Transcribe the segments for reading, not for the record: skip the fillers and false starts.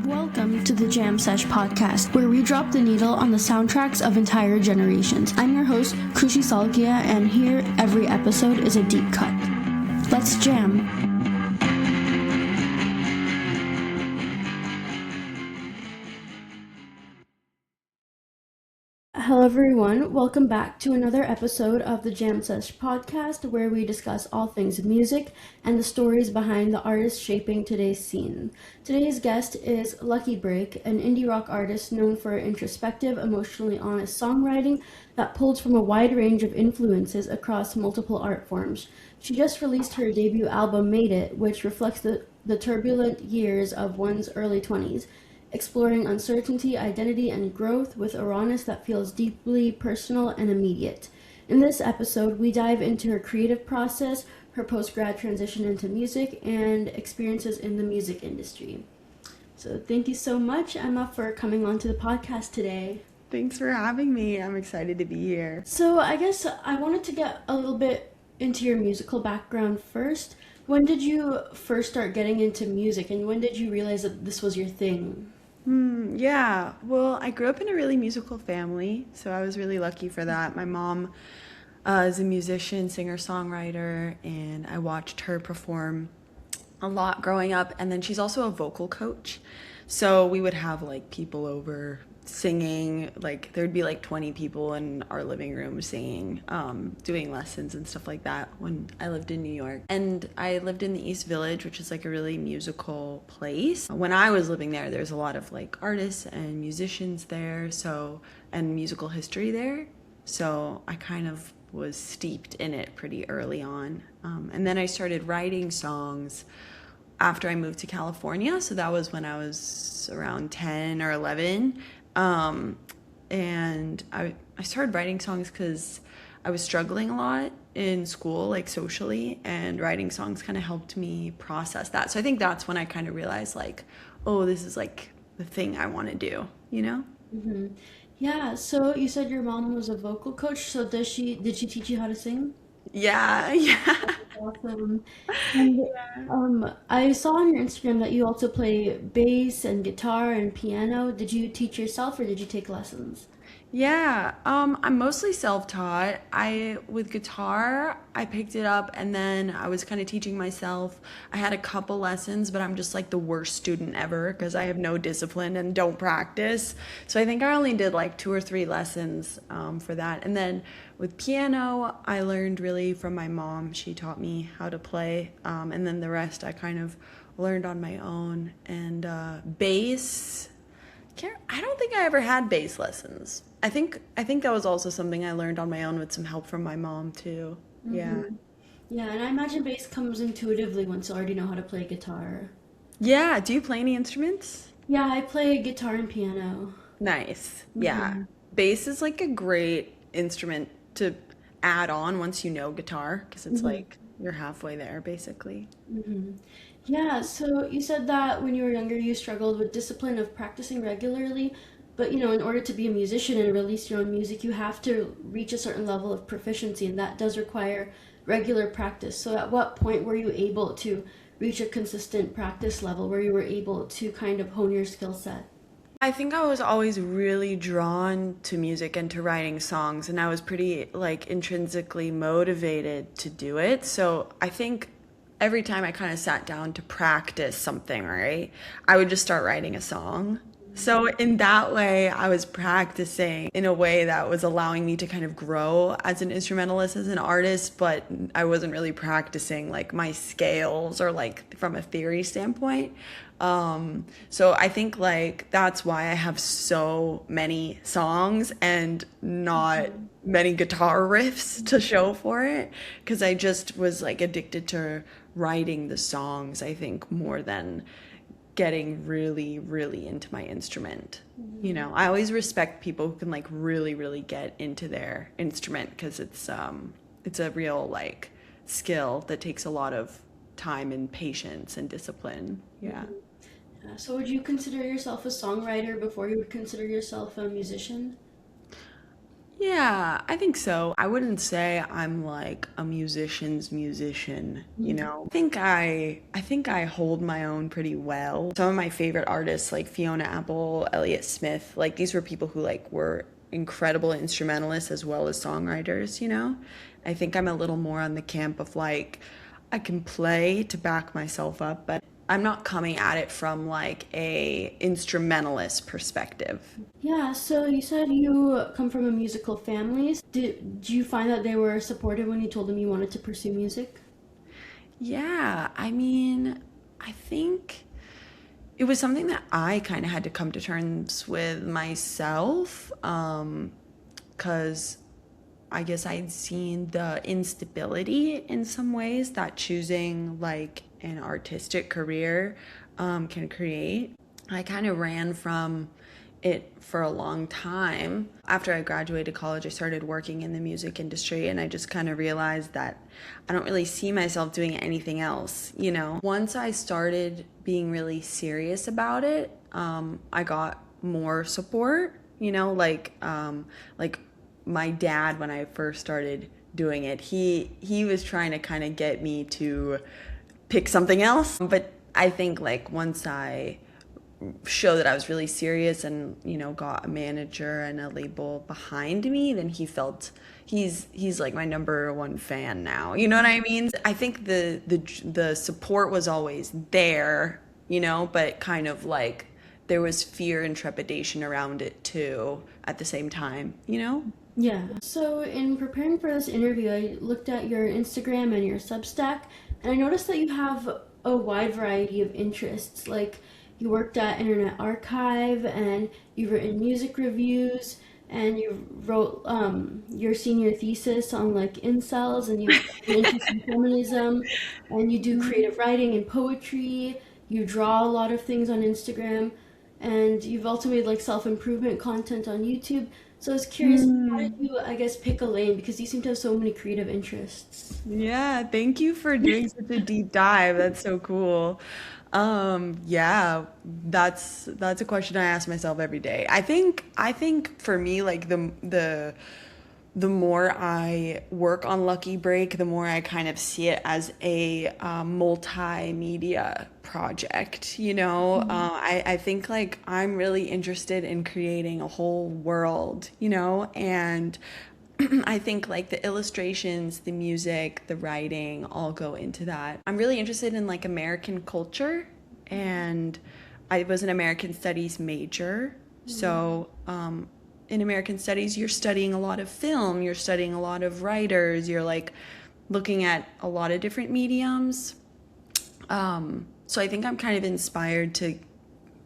Welcome to the Jam Sesh podcast, where we drop the needle on the soundtracks of entire generations. I'm your host, Krushi Salkia, and here every episode is a deep cut. Let's jam. Hello everyone, welcome back to another episode of the Jam Sesh podcast, where we discuss all things music and the stories behind the artists shaping today's scene. Today's guest is Lucky Break, an indie rock artist known for introspective, emotionally honest songwriting that pulls from a wide range of influences across multiple art forms. She just released her debut album, Made It, which reflects the turbulent years of one's early 20s. Exploring uncertainty, identity, and growth with a rawness that feels deeply personal and immediate. In this episode, we dive into her creative process, her post-grad transition into music, and experiences in the music industry. So thank you so much, Emma, for coming on to the podcast today. Thanks for having me. I'm excited to be here. So I guess I wanted to get a little bit into your musical background first. When did you first start getting into music, and when did you realize that this was your thing? Yeah, well, I grew up in a really musical family, so I was really lucky for that. My mom is a musician, singer-songwriter, and I watched her perform a lot growing up. And then she's also a vocal coach. So we would have like people over singing, like there'd be like 20 people in our living room singing, doing lessons and stuff like that when I lived in New York. And I lived in the East Village, which is like a really musical place. When I was living there, there's a lot of like artists and musicians there, and musical history there. So I kind of was steeped in it pretty early on. And then I started writing songs after I moved to California. So that was when I was around 10 or 11. And I started writing songs because I was struggling a lot in school, like socially, and writing songs kind of helped me process that. So I think that's when I kind of realized like, oh, this is like the thing I want to do, you know? Mm-hmm. Yeah, so you said your mom was a vocal coach, so did she teach you how to sing? Yeah, yeah. Awesome. And I saw on your Instagram that you also play bass and guitar and piano. Did you teach yourself or did you take lessons? Yeah, I'm mostly self-taught. With guitar, I picked it up and then I was kind of teaching myself. I had a couple lessons, but I'm just like the worst student ever because I have no discipline and don't practice. So I think I only did like 2 or 3 lessons for that. And then with piano, I learned really from my mom. She taught me how to play, and then the rest I kind of learned on my own. And bass. I don't think I ever had bass lessons. I think that was also something I learned on my own with some help from my mom too. Yeah. Mm-hmm. Yeah, and I imagine bass comes intuitively once you already know how to play guitar. Yeah, do you play any instruments? Yeah, I play guitar and piano. Nice. Yeah. Mm-hmm. Bass is like a great instrument to add on once you know guitar because it's Mm-hmm. like you're halfway there basically. Mm-hmm. Yeah, so you said that when you were younger you struggled with discipline of practicing regularly, but in order to be a musician and release your own music, you have to reach a certain level of proficiency, and that does require regular practice. So at what point were you able to reach a consistent practice level where you were able to kind of hone your skill set? I think I was always really drawn to music and to writing songs, and I was pretty like intrinsically motivated to do it. So I think every time I kind of sat down to practice something, right, I would just start writing a song. So in that way, I was practicing in a way that was allowing me to kind of grow as an instrumentalist, as an artist, but I wasn't really practicing like my scales or like from a theory standpoint. So I think like that's why I have so many songs and not many guitar riffs to show for it, because I just was like addicted to writing the songs, I think, more than getting really, really into my instrument. You Mhm. know, I always respect people who can like really, really get into their instrument because it's a real like skill that takes a lot of time and patience and discipline. Yeah. So would you consider yourself a songwriter before you would consider yourself a musician? Yeah, I think so. I wouldn't say I'm like a musician's musician, you know. I think I hold my own pretty well. Some of my favorite artists like Fiona Apple, Elliott Smith, like these were people who like were incredible instrumentalists as well as songwriters, you know. I think I'm a little more on the camp of like I can play to back myself up, but I'm not coming at it from like a instrumentalist perspective. Yeah, so you said you come from a musical family. Did you find that they were supportive when you told them you wanted to pursue music? Yeah, I mean, I think it was something that I kind of had to come to terms with myself, because I guess I'd seen the instability in some ways that choosing like an artistic career can create. I kind of ran from it for a long time. After I graduated college, I started working in the music industry, and I just kind of realized that I don't really see myself doing anything else, you know? Once I started being really serious about it, I got more support, you know, like my dad when I first started doing it, he was trying to kind of get me to pick something else. But I think like once I show that I was really serious and you know got a manager and a label behind me, then he's like my number one fan now. You know what I mean? I think the support was always there, you know, but kind of like there was fear and trepidation around it too at the same time, you know? Yeah. So, in preparing for this interview, I looked at your Instagram and your Substack, and I noticed that you have a wide variety of interests. Like, you worked at Internet Archive, and you've written music reviews, and you wrote your senior thesis on like incels, and you have an interest in feminism, and you do creative writing and poetry. You draw a lot of things on Instagram, and you've also made like self-improvement content on YouTube. So I was curious, how did Mm. you, I guess, pick a lane? Because you seem to have so many creative interests. Yeah, thank you for doing such a deep dive. That's so cool. Yeah, that's a question I ask myself every day. I think for me, like the more I work on Lucky Break, the more I kind of see it as a multimedia project. You know, I think like I'm really interested in creating a whole world. You know, and I think like the illustrations, the music, the writing all go into that. I'm really interested in like American culture, and I was an American studies major. So, in American studies, you're studying a lot of film, you're studying a lot of writers, you're like looking at a lot of different mediums. So I think I'm kind of inspired to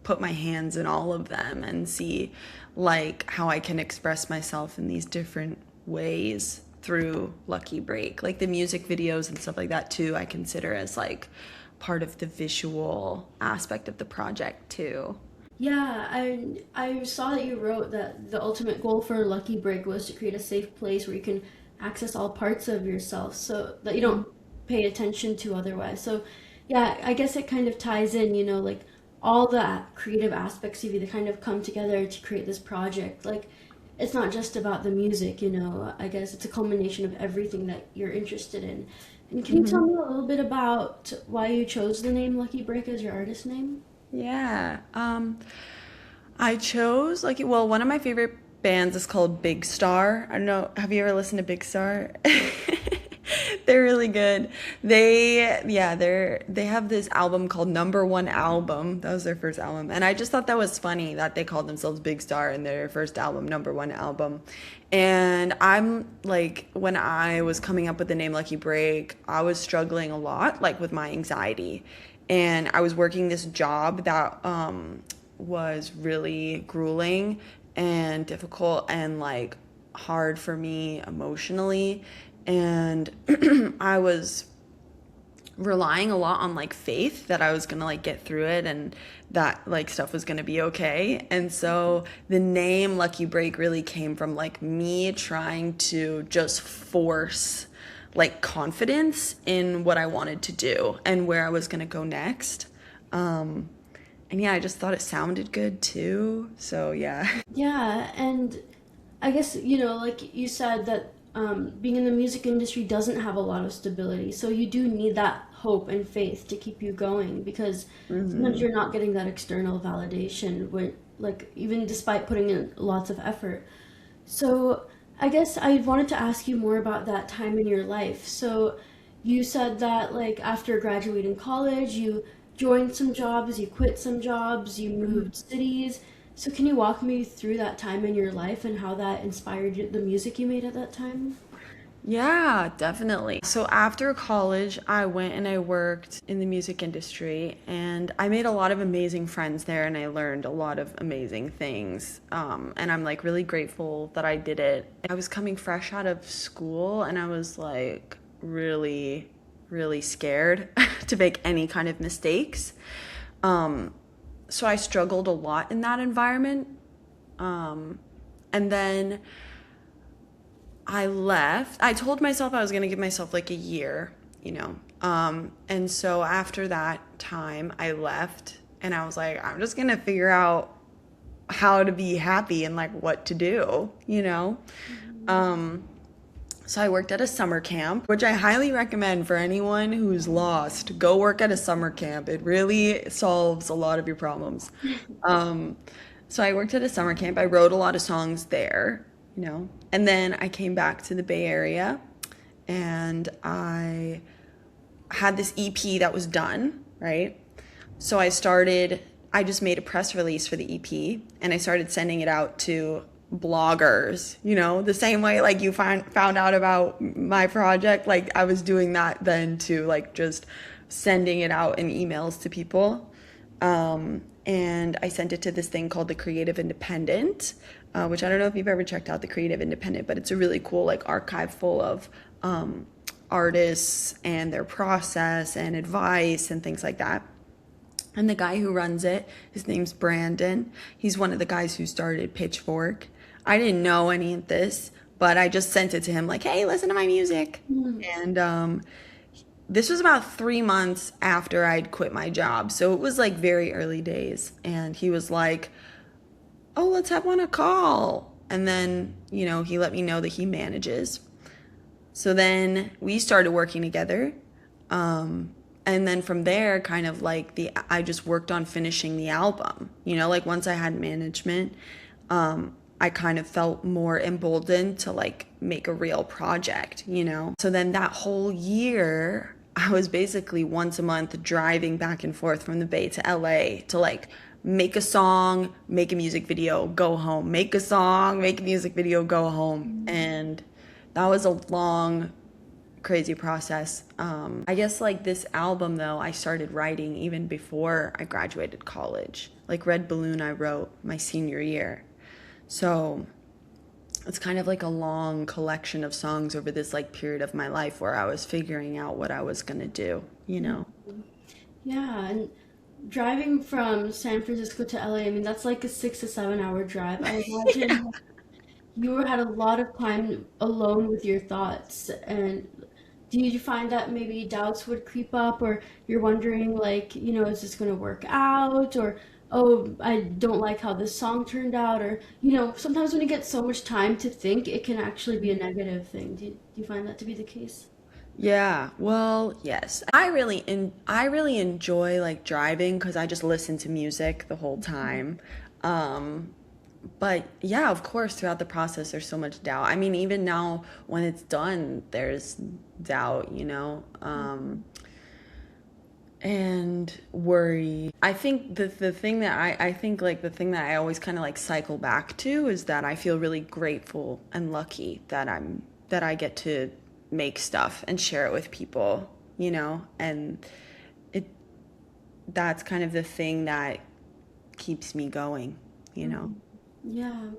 put my hands in all of them and see like how I can express myself in these different ways through Lucky Break. Like the music videos and stuff like that too, I consider as like part of the visual aspect of the project too. Yeah, I saw that you wrote that the ultimate goal for Lucky Break was to create a safe place where you can access all parts of yourself so that you don't pay attention to otherwise. So, yeah, I guess it kind of ties in, like all the creative aspects of you that kind of come together to create this project. Like, it's not just about the music, I guess it's a culmination of everything that you're interested in. And can you tell me a little bit about why you chose the name Lucky Break as your artist name? Yeah. I chose like well, one of my favorite bands is called Big Star. I don't know, have you ever listened to Big Star? They're really good. They have this album called Number One Album. That was their first album. And I just thought that was funny that they called themselves Big Star in their first album, Number One Album. And I'm like when I was coming up with the name Lucky Break, I was struggling a lot like with my anxiety. And I was working this job that was really grueling and difficult and like hard for me emotionally. And I was relying a lot on like faith that I was gonna like get through it and that like stuff was gonna be okay. And so the name Lucky Break really came from like me trying to just force like confidence in what I wanted to do and where I was gonna go next. And yeah, I just thought it sounded good too. So yeah. Yeah, and I guess, you know, like you said, that being in the music industry doesn't have a lot of stability. So you do need that hope and faith to keep you going because sometimes Hmm. you're not getting that external validation when, like, even despite putting in lots of effort. So I guess I wanted to ask you more about that time in your life. So you said that, like, after graduating college, you joined some jobs, you quit some jobs, you moved cities. So can you walk me through that time in your life and how that inspired the music you made at that time? Yeah, definitely. So after college, I went and I worked in the music industry, and I made a lot of amazing friends there, and I learned a lot of amazing things. And I'm like really grateful that I did it. I was coming fresh out of school, and I was like really, really scared to make any kind of mistakes. Um, so I struggled a lot in that environment. And then I left. I told myself I was going to give myself like a year, you know. And so after that time, I left and I was like, I'm just going to figure out how to be happy and like what to do, you know. Um, so I worked at a summer camp, which I highly recommend for anyone who's lost. Go work at a summer camp. It really solves a lot of your problems. Um, so I worked at a summer camp. I wrote a lot of songs there, you know. And then I came back to the Bay Area and I had this EP that was done, right? So I just made a press release for the EP and I started sending it out to bloggers, you know, the same way like you found out about my project. Like I was doing that then too, like just sending it out in emails to people. And I sent it to this thing called the Creative Independent, which I don't know if you've ever checked out the Creative Independent, but it's a really cool like archive full of artists and their process and advice and things like that. And the guy who runs it, his name's Brandon. He's one of the guys who started Pitchfork. I didn't know any of this, but I just sent it to him like, hey, listen to my music. Mm. And this was about 3 months after I'd quit my job. So it was like very early days. And he was like, oh, let's have one a call. And then, you know, he let me know that he manages. So then we started working together. And then from there, kind of like I just worked on finishing the album. You know, like once I had management, I kind of felt more emboldened to like make a real project, you know? So then that whole year, I was basically once a month driving back and forth from the Bay to LA to like make a song, make a music video, go home, make a song, make a music video, go home. And that was a long, crazy process. I guess like this album though, I started writing even before I graduated college. Like Red Balloon, I wrote my senior year. So it's kind of like a long collection of songs over this like period of my life where I was figuring out what I was gonna do, you know? Yeah, and driving from San Francisco to LA, I mean, that's like a 6 to 7 hour drive. I imagine you had a lot of time alone with your thoughts. And do you find that maybe doubts would creep up, or you're wondering, like, you know, is this going to work out? Or, oh, I don't like how this song turned out. Or, you know, sometimes when you get so much time to think, it can actually be a negative thing. Do you find that to be the case? Yeah, well, yes. I really enjoy like driving because I just listen to music the whole time. Um, but yeah, of course, throughout the process, there's so much doubt. I mean, even now when it's done, there's doubt, you know, and worry. I think the thing that I think like the thing that I always kind of like cycle back to is that I feel really grateful and lucky that I get to make stuff and share it with people, you know, and it that's kind of the thing that keeps me going, you know. Yeah.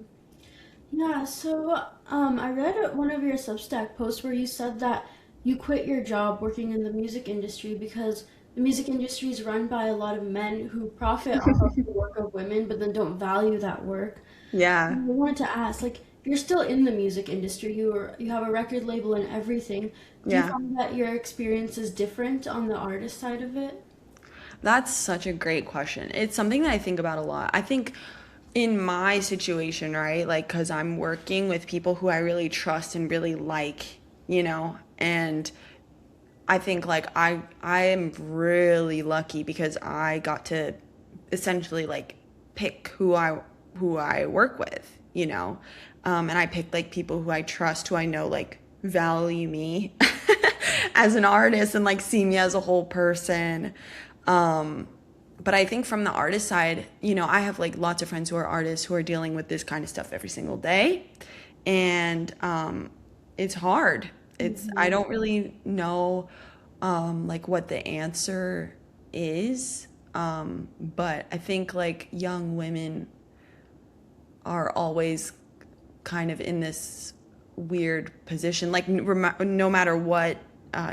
Yeah, so I read one of your Substack posts where you said that you quit your job working in the music industry because the music industry is run by a lot of men who profit off of the work of women, but then don't value that work. I Yeah. wanted to ask, like, you're still in the music industry. You have a record label and everything. Do you Yeah. find that your experience is different on the artist side of it? That's such a great question. It's something that I think about a lot. I think in my situation, right? Like, because I'm working with people who I really trust and really like, and I think like I am really lucky because I got to essentially like pick who I work with, and I picked like people who I trust, who I know like value me as an artist and like see me as a whole person. But I think from the artist side, I have like lots of friends who are artists who are dealing with this kind of stuff every single day, and it's hard. I don't really know like what the answer is, but I think like young women are always kind of in this weird position, like no matter what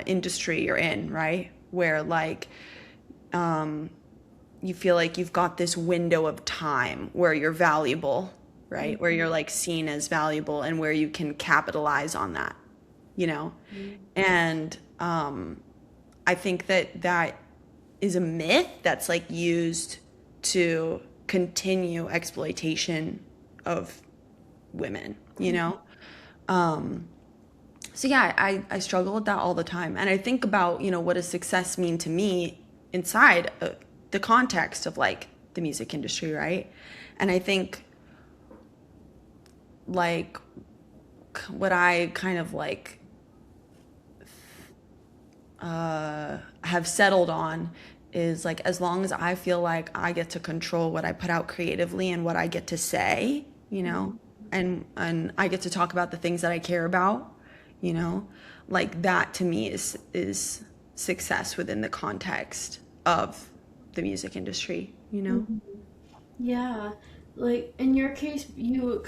industry you're in, right? Where like you feel like you've got this window of time where you're valuable, right? Where you're like seen as valuable and where you can capitalize on that, you know? And I think that is a myth that's like used to continue exploitation of women. So yeah, I struggle with that all the time. And I think about, what does success mean to me inside the context of like the music industry, right? And I think like what I kind of like have settled on is like, as long as I feel like I get to control what I put out creatively and what I get to say, and I get to talk about the things that I care about, like that to me is success within the context of the music industry. Yeah, like in your case, you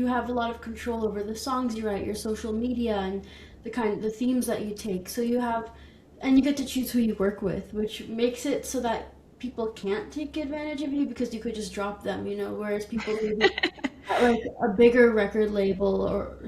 have a lot of control over the songs you write, your social media, and the themes that you take. So and you get to choose who you work with, which makes it so that people can't take advantage of you because you could just drop them, whereas people maybe at like a bigger record label or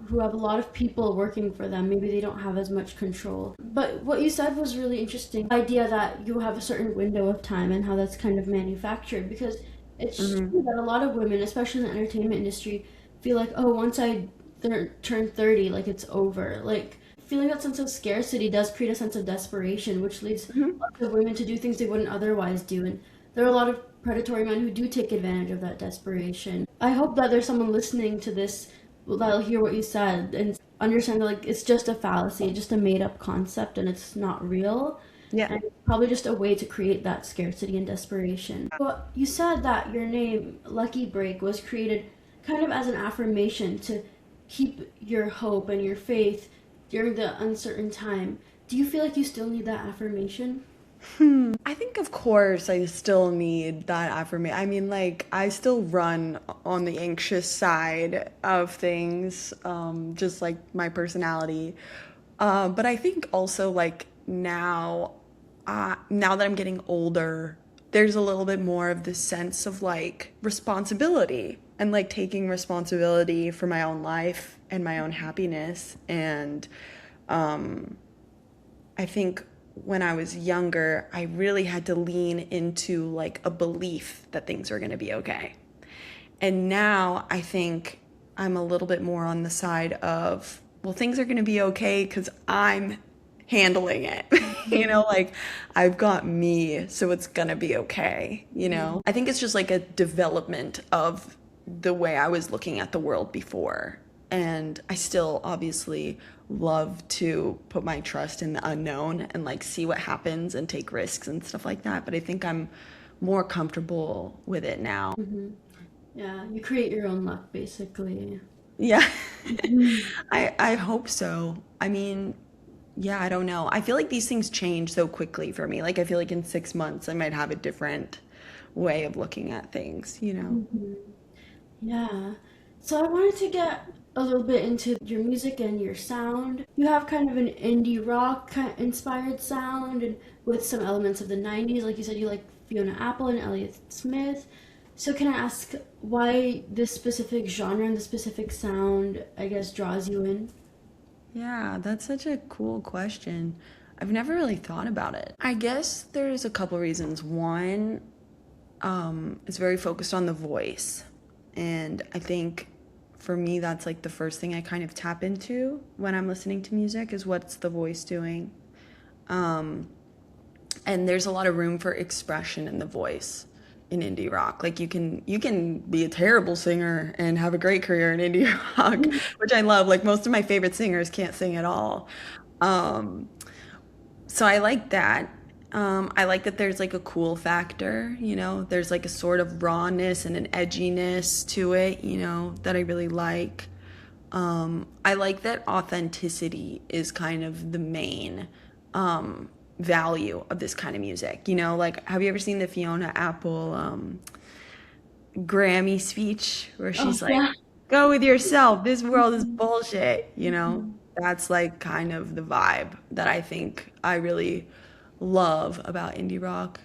who have a lot of people working for them, maybe they don't have as much control. But what you said was really interesting. The idea that you have a certain window of time and how that's kind of manufactured, because it's true that a lot of women, especially in the entertainment industry, feel like, oh, once I turn 30, like it's over. Like feeling that sense of scarcity does create a sense of desperation, which leads lots of women to do things they wouldn't otherwise do. And there are a lot of predatory men who do take advantage of that desperation. I hope that there's someone listening to this that'll hear what you said and understand that like it's just a fallacy, just a made up concept, and it's not real. Yeah. And it's probably just a way to create that scarcity and desperation. But you said that your name, Lucky Break, was created kind of as an affirmation to keep your hope and your faith during the uncertain time. Do you feel like you still need that affirmation? I think, of course, I still need that affirmation. I mean, like, I still run on the anxious side of things, just like my personality. But I think also, like, now that I'm getting older, there's a little bit more of this sense of like responsibility and like taking responsibility for my own life and my own happiness. And I think when I was younger, I really had to lean into like a belief that things are going to be okay. And now I think I'm a little bit more on the side of, well, things are going to be okay because I'm handling it. Like I've got me, so it's going to be okay. I think it's just like a development of the way I was looking at the world before. And I still obviously love to put my trust in the unknown and like see what happens and take risks and stuff like that. But I think I'm more comfortable with it now. Yeah, you create your own luck, basically. Yeah. I hope so. I mean, yeah, I don't know. I feel like these things change so quickly for me. Like I feel like in 6 months I might have a different way of looking at things. Yeah. So I wanted to get a little bit into your music and your sound. You have kind of an indie rock kind of inspired sound and with some elements of the 90s. Like you said, you like Fiona Apple and Elliott Smith. So can I ask why this specific genre and the specific sound, I guess, draws you in? Yeah, that's such a cool question. I've never really thought about it. I guess there's a couple reasons. One, is very focused on the voice. And I think for me, that's like the first thing I kind of tap into when I'm listening to music is what's the voice doing. Um, and there's a lot of room for expression in the voice in indie rock. Like you can be a terrible singer and have a great career in indie rock, which I love. Like most of my favorite singers can't sing at all. Um, so I like that. I like that there's like a cool factor, there's like a sort of rawness and an edginess to it, that I really like. I like that authenticity is kind of the main value of this kind of music. Like, have you ever seen the Fiona Apple Grammy speech where Oh she's like, yeah. go with yourself, this world is Mhm. bullshit, Mhm. That's like kind of the vibe that I think I really love about indie rock.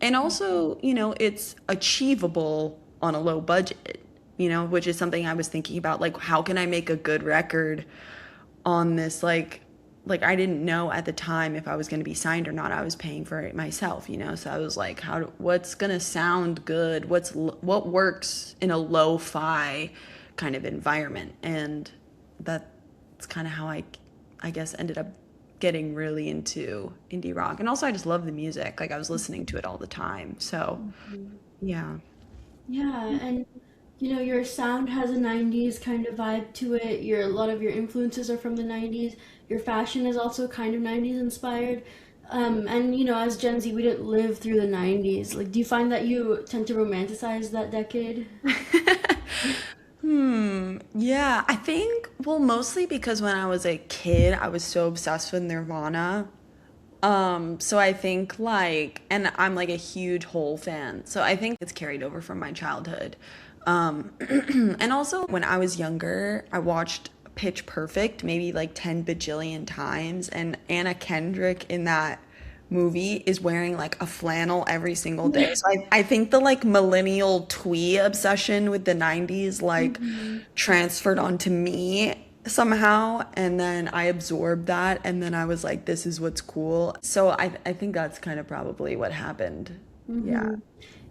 And also, it's achievable on a low budget, which is something I was thinking about. Like, how can I make a good record on this? Like I didn't know at the time if I was going to be signed or not. I was paying for it myself, So I was like, what's going to sound good? What works in a lo-fi kind of environment? And that's kind of how I guess ended up getting really into indie rock. And also I just love the music. Like I was listening to it all the time. So, Mhm. yeah. Yeah, and your sound has a 90s kind of vibe to it. A lot of your influences are from the 90s. Your fashion is also kind of 90s inspired. And as Gen Z, we didn't live through the 90s. Like, do you find that you tend to romanticize that decade? Yeah, I think, well, mostly because when I was a kid, I was so obsessed with Nirvana. So I think like, and I'm like a huge Hole fan, so I think it's carried over from my childhood. And also when I was younger, I watched Pitch Perfect maybe like 10 bajillion times, and Anna Kendrick in that movie is wearing like a flannel every single day. So I think the like millennial twee obsession with the 90s like Mhm. transferred onto me somehow, and then I absorbed that, and then I was like, this is what's cool. So I think that's kind of probably what happened. Yeah. Hmm.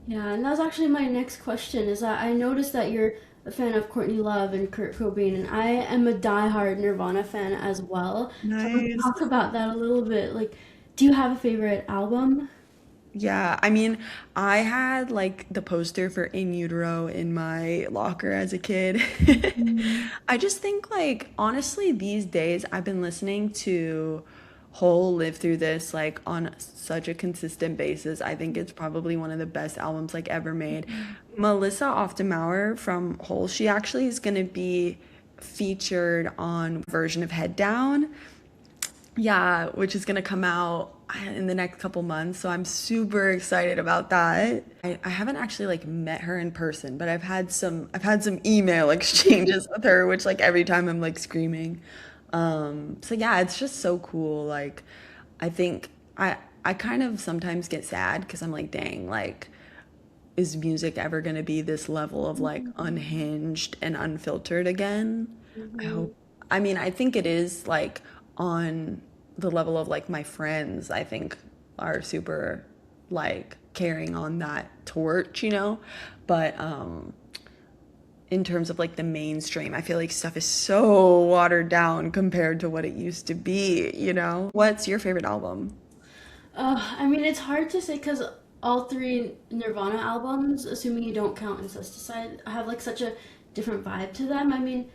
Yeah, and that was actually my next question is that I noticed that you're a fan of Courtney Love and Kurt Cobain, and I am a diehard Nirvana fan as well. So let's Nice. talk about that a little bit. Like, do you have a favorite album? Yeah, I mean, I had like the poster for In Utero in my locker as a kid. Mhm. I just think like honestly these days I've been listening to Whole Live Through This like on such a consistent basis. I think it's probably one of the best albums like ever made. Melissa Oftemauer from Whole, she actually is going to be featured on version of Head Down. Yeah, which is gonna come out in the next couple months. So I'm super excited about that. I haven't actually like met her in person, but I've had some email exchanges with her, which like every time I'm like screaming. So yeah, it's just so cool. Like I think I kind of sometimes get sad because I'm like, dang, like is music ever gonna be this level of like unhinged and unfiltered again? I Mhm. hope. I mean, I think it is like on the level of like my friends, I think are super like carrying on that torch. But in terms of like the mainstream, I feel like stuff is so watered down compared to what it used to be. What's your favorite album? I mean, it's hard to say because all three Nirvana albums, assuming you don't count Incesticide, have like such a different vibe to them. I mean,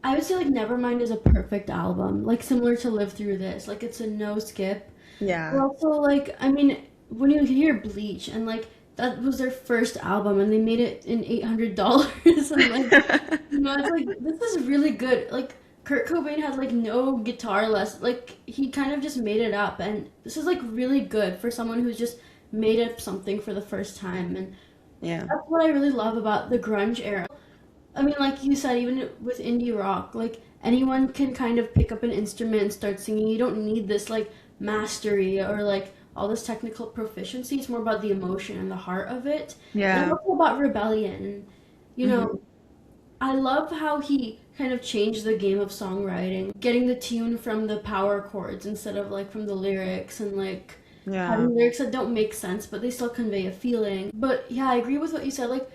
I would say like Nevermind is a perfect album, like similar to Live Through This. Like it's a no skip. But Yeah. also like I mean, when you hear Bleach and like that was their first album and they made it in $800 and like it's like this is really good. Like Kurt Cobain had like no guitar less. Like he kind of just made it up and this is like really good for someone who's just made up something for the first time and Yeah. that's what I really love about the grunge era. I mean, like you said, even with indie rock, like anyone can kind of pick up an instrument and start singing. You don't need this like mastery or like all this technical proficiency. It's more about the emotion and the heart of it. And it's Yeah. also about rebellion. And, you know, Mhm. I love how he kind of changed the game of songwriting, getting the tune from the power chords instead of like from the lyrics and like Yeah. having lyrics that don't make sense, but they still convey a feeling. But yeah, I agree with what you said. Like,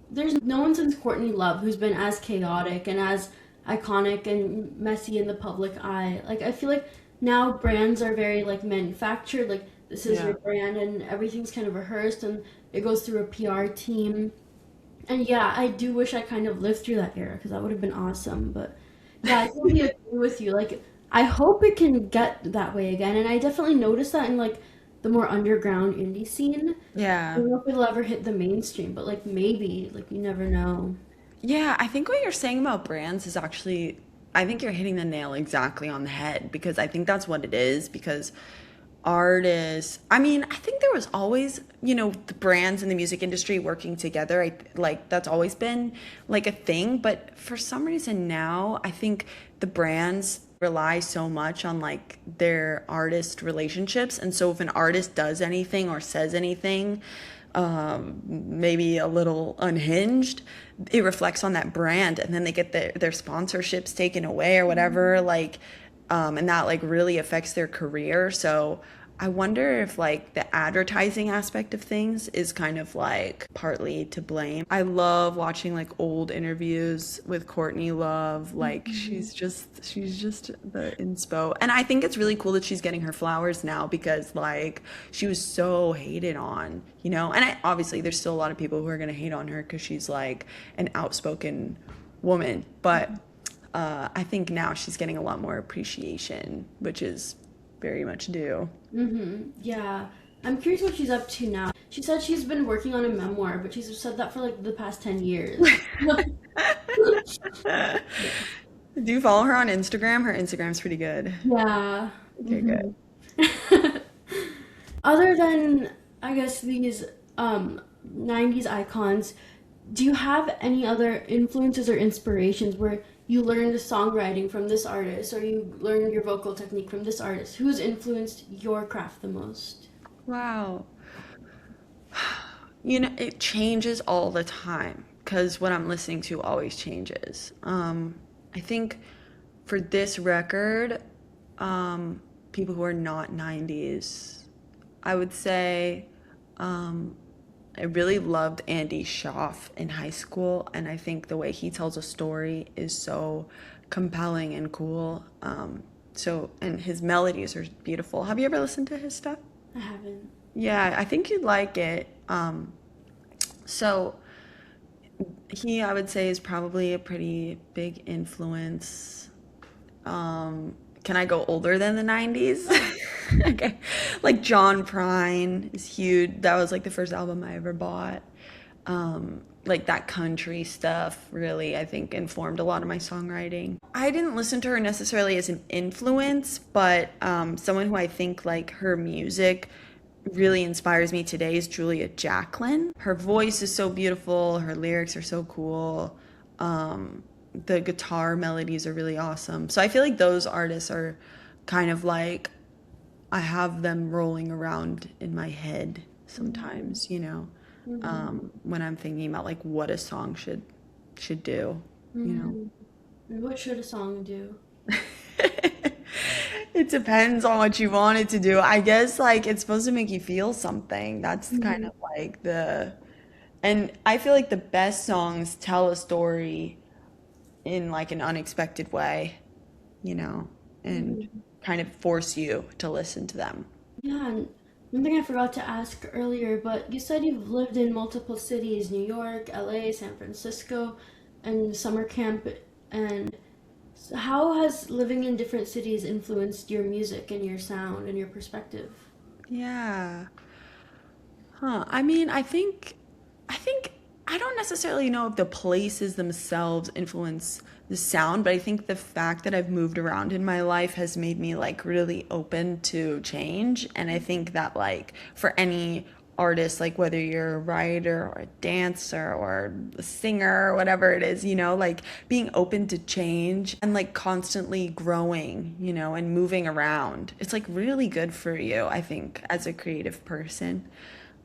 there's no one since Courtney Love who's been as chaotic and as iconic and messy in the public eye. Like, I feel like now brands are very like manufactured. Like, this is your Yeah. brand, and everything's kind of rehearsed, and it goes through a PR team. And yeah, I do wish I kind of lived through that era because that would have been awesome. But yeah, I totally agree with you. Like, I hope it can get that way again. And I definitely noticed that in like the more underground indie scene. I Yeah. don't know if it'll ever hit the mainstream, but like maybe, like you never know. Yeah, I think what you're saying about brands is actually, I think you're hitting the nail exactly on the head because I think that's what it is. Because artists, I mean, I think there was always, the brands in the music industry working together. Like that's always been like a thing. But for some reason now, I think the brands rely so much on like their artist relationships. And so if an artist does anything or says anything, maybe a little unhinged, it reflects on that brand, and then they get their sponsorships taken away or whatever, like, and that like really affects their career. So I wonder if like the advertising aspect of things is kind of like partly to blame. I love watching like old interviews with Courtney Love. Like Mhm. she's just the inspo. And I think it's really cool that she's getting her flowers now because like she was so hated on, And obviously there's still a lot of people who are going to hate on her cuz she's like an outspoken woman, but I think now she's getting a lot more appreciation, which is very much due. Yeah. I'm curious what she's up to now. She said she's been working on a memoir, but she's said that for like the past 10 years. Do you follow her on Instagram? Her Instagram's pretty good. Yeah. Okay, good. Other than, I guess, these 90s icons, do you have any other influences or inspirations where you learned songwriting from this artist or you learned your vocal technique from this artist? Who's influenced your craft the most? Wow. It changes all the time because what I'm listening to always changes. I think for this record, people who are not 90s, I would say I really loved Andy Schaff in high school, and I think the way he tells a story is so compelling and cool. And his melodies are beautiful. Have you ever listened to his stuff? I haven't. Yeah, I think you'd like it. So I would say, is probably a pretty big influence. Can I go older than the 90s? Okay. Like John Prine is huge. That was like the first album I ever bought. Like that country stuff really, I think, informed a lot of my songwriting. I didn't listen to her necessarily as an influence, but someone who I think like her music really inspires me today is Julia Jacklin. Her voice is so beautiful, her lyrics are so cool. The guitar melodies are really awesome. So I feel like those artists are kind of like I have them rolling around in my head sometimes, when I'm thinking about like what a song should do, you know. Hmm. What should a song do? It depends on what you want it to do. I guess like it's supposed to make you feel something. That's kind Mhm. of like and I feel like the best songs tell a story in like an unexpected way, you know, and Mhm. kind of force you to listen to them. Yeah, and one thing I forgot to ask earlier, but you said you've lived in multiple cities, New York, LA, San Francisco, and summer camp. And how has living in different cities influenced your music and your sound and your perspective? Yeah. Huh. I mean, I think I don't necessarily know if the places themselves influence the sound, but I think the fact that I've moved around in my life has made me like really open to change. And I think that like for any artist, like whether you're a writer or a dancer or a singer or whatever it is, like being open to change and like constantly growing, and moving around. It's like really good for you, I think, as a creative person.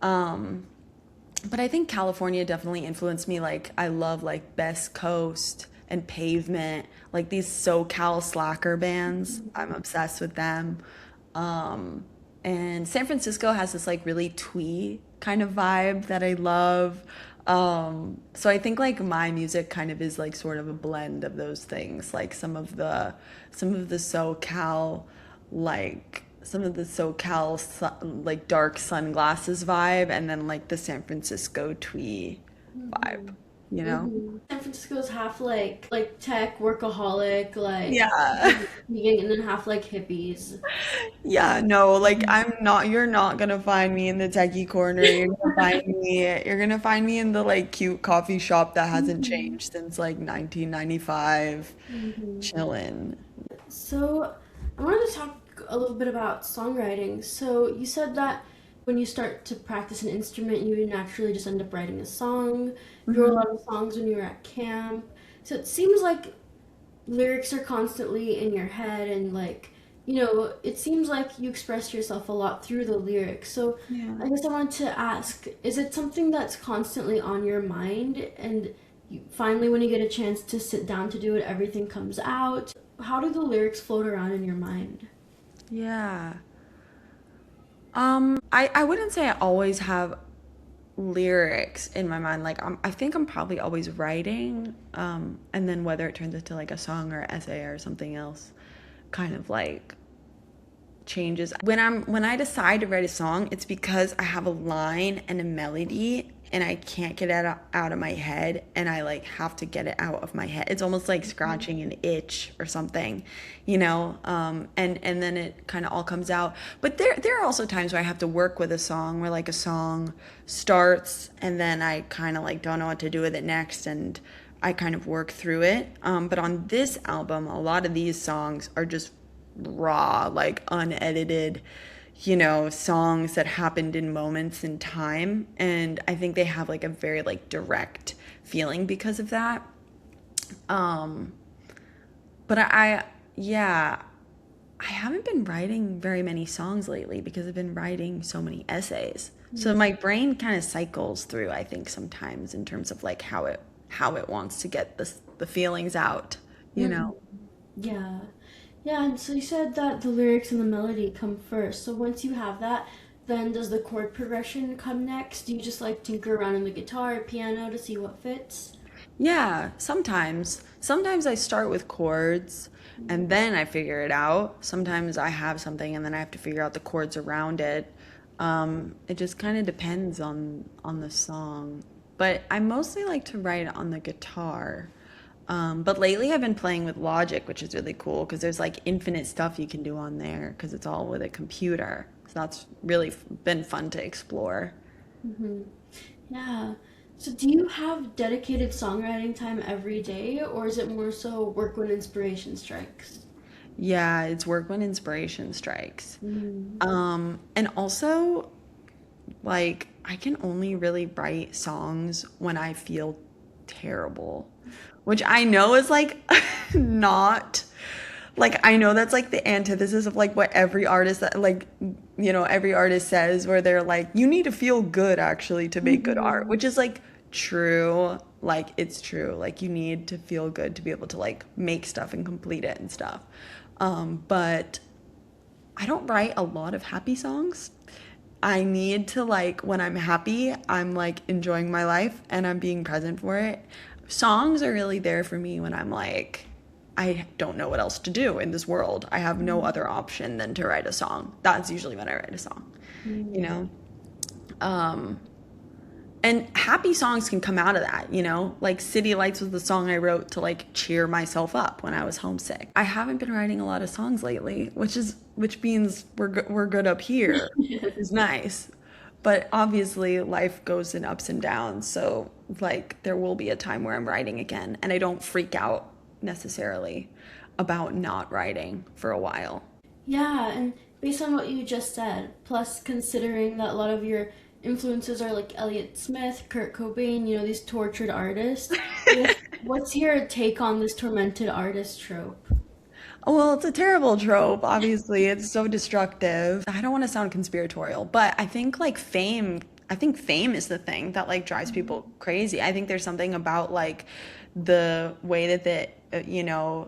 Um, but I think California definitely influenced me. Like I love like Best Coast and Pavement, like these SoCal slacker bands. I'm obsessed with them. And San Francisco has this like really twee kind of vibe that I love. So I think like my music kind of is like sort of a blend of those things, like some of the SoCal, like dark sunglasses vibe, and then like the San Francisco twee vibe, you know? San Francisco's half like tech workaholic, like Yeah. and then half like hippies. Yeah, no, like you're not gonna find me in the techie corner. You're gonna find me in the like cute coffee shop that hasn't Mhm. changed since like 1995, Mhm. chilling. So, I wanted to talk a little bit about songwriting. So, you said that when you start to practice an instrument, you naturally just end up writing a song. You wrote a Hmm. lot of songs when you were at camp. So, it seems like lyrics are constantly in your head, and like, it seems like you express yourself a lot through the lyrics. So, Yeah. I guess I wanted to ask, is it something that's constantly on your mind, and finally, when you get a chance to sit down to do it, everything comes out? How do the lyrics float around in your mind? Yeah. I wouldn't say I always have lyrics in my mind. Like I think I'm probably always writing, and then whether it turns into like a song or essay or something else, kind of like changes. When I decide to write a song, it's because I have a line and a melody and I can't get it out of my head, and I like have to get it out of my head. It's almost like scratching an itch or something, and then it kind of all comes out. But there are also times where I have to work with a song, where like a song starts and then I kind of like don't know what to do with it next, and I kind of work through it. But on this album, a lot of these songs are just raw, like unedited, songs that happened in moments in time. And I think they have like a very like direct feeling because of that. Um, but yeah, I haven't been writing very many songs lately because I've been writing so many essays. So my brain kind of cycles through, I think, sometimes in terms of like how it wants to get the feelings out, you Mm-hmm. know? Yeah. Yeah, and so you said that the lyrics and the melody come first. So once you have that, then does the chord progression come next? Do you just like tinker around on the guitar or piano to see what fits? Yeah, sometimes. Sometimes I start with chords and then I figure it out. Sometimes I have something and then I have to figure out the chords around it. It just kind of depends on the song. But I mostly like to write on the guitar. But lately I've been playing with Logic, which is really cool because there's like infinite stuff you can do on there because it's all with a computer. So that's really been fun to explore. Mm-hmm. Yeah. So do you have dedicated songwriting time every day, or is it more so work when inspiration strikes? Yeah, it's work when inspiration strikes. Mm-hmm. And also, like, I can only really write songs when I feel terrible, which I know is like not like I know that's like the antithesis of like what every artist that like every artist says, where they're like you need to feel good actually to make good art, Mm-hmm. which is like true. Like it's true. Like you need to feel good to be able to like make stuff and complete it and stuff. But I don't write a lot of happy songs. I need to like when I'm happy, I'm like enjoying my life and I'm being present for it. Songs are really there for me when I'm like I don't know what else to do in this world. I have no other option than to write a song. That's usually when I write a song, you Mm-hmm. know? Um and happy songs can come out of that, like City Lights was the song I wrote to like cheer myself up when I was homesick. I haven't been writing a lot of songs lately, which means we're good up here, which is nice. But obviously life goes in ups and downs, so like there will be a time where I'm writing again and I don't freak out necessarily about not writing for a while. Yeah, and based on what you just said, plus considering that a lot of your influences are like Elliott Smith, Kurt Cobain, these tortured artists, what's your take on this tormented artist trope? Well, it's a terrible trope, obviously. It's so destructive. I don't want to sound conspiratorial, but I think like fame I think fame is the thing that like drives people crazy. I think there's something about like the way that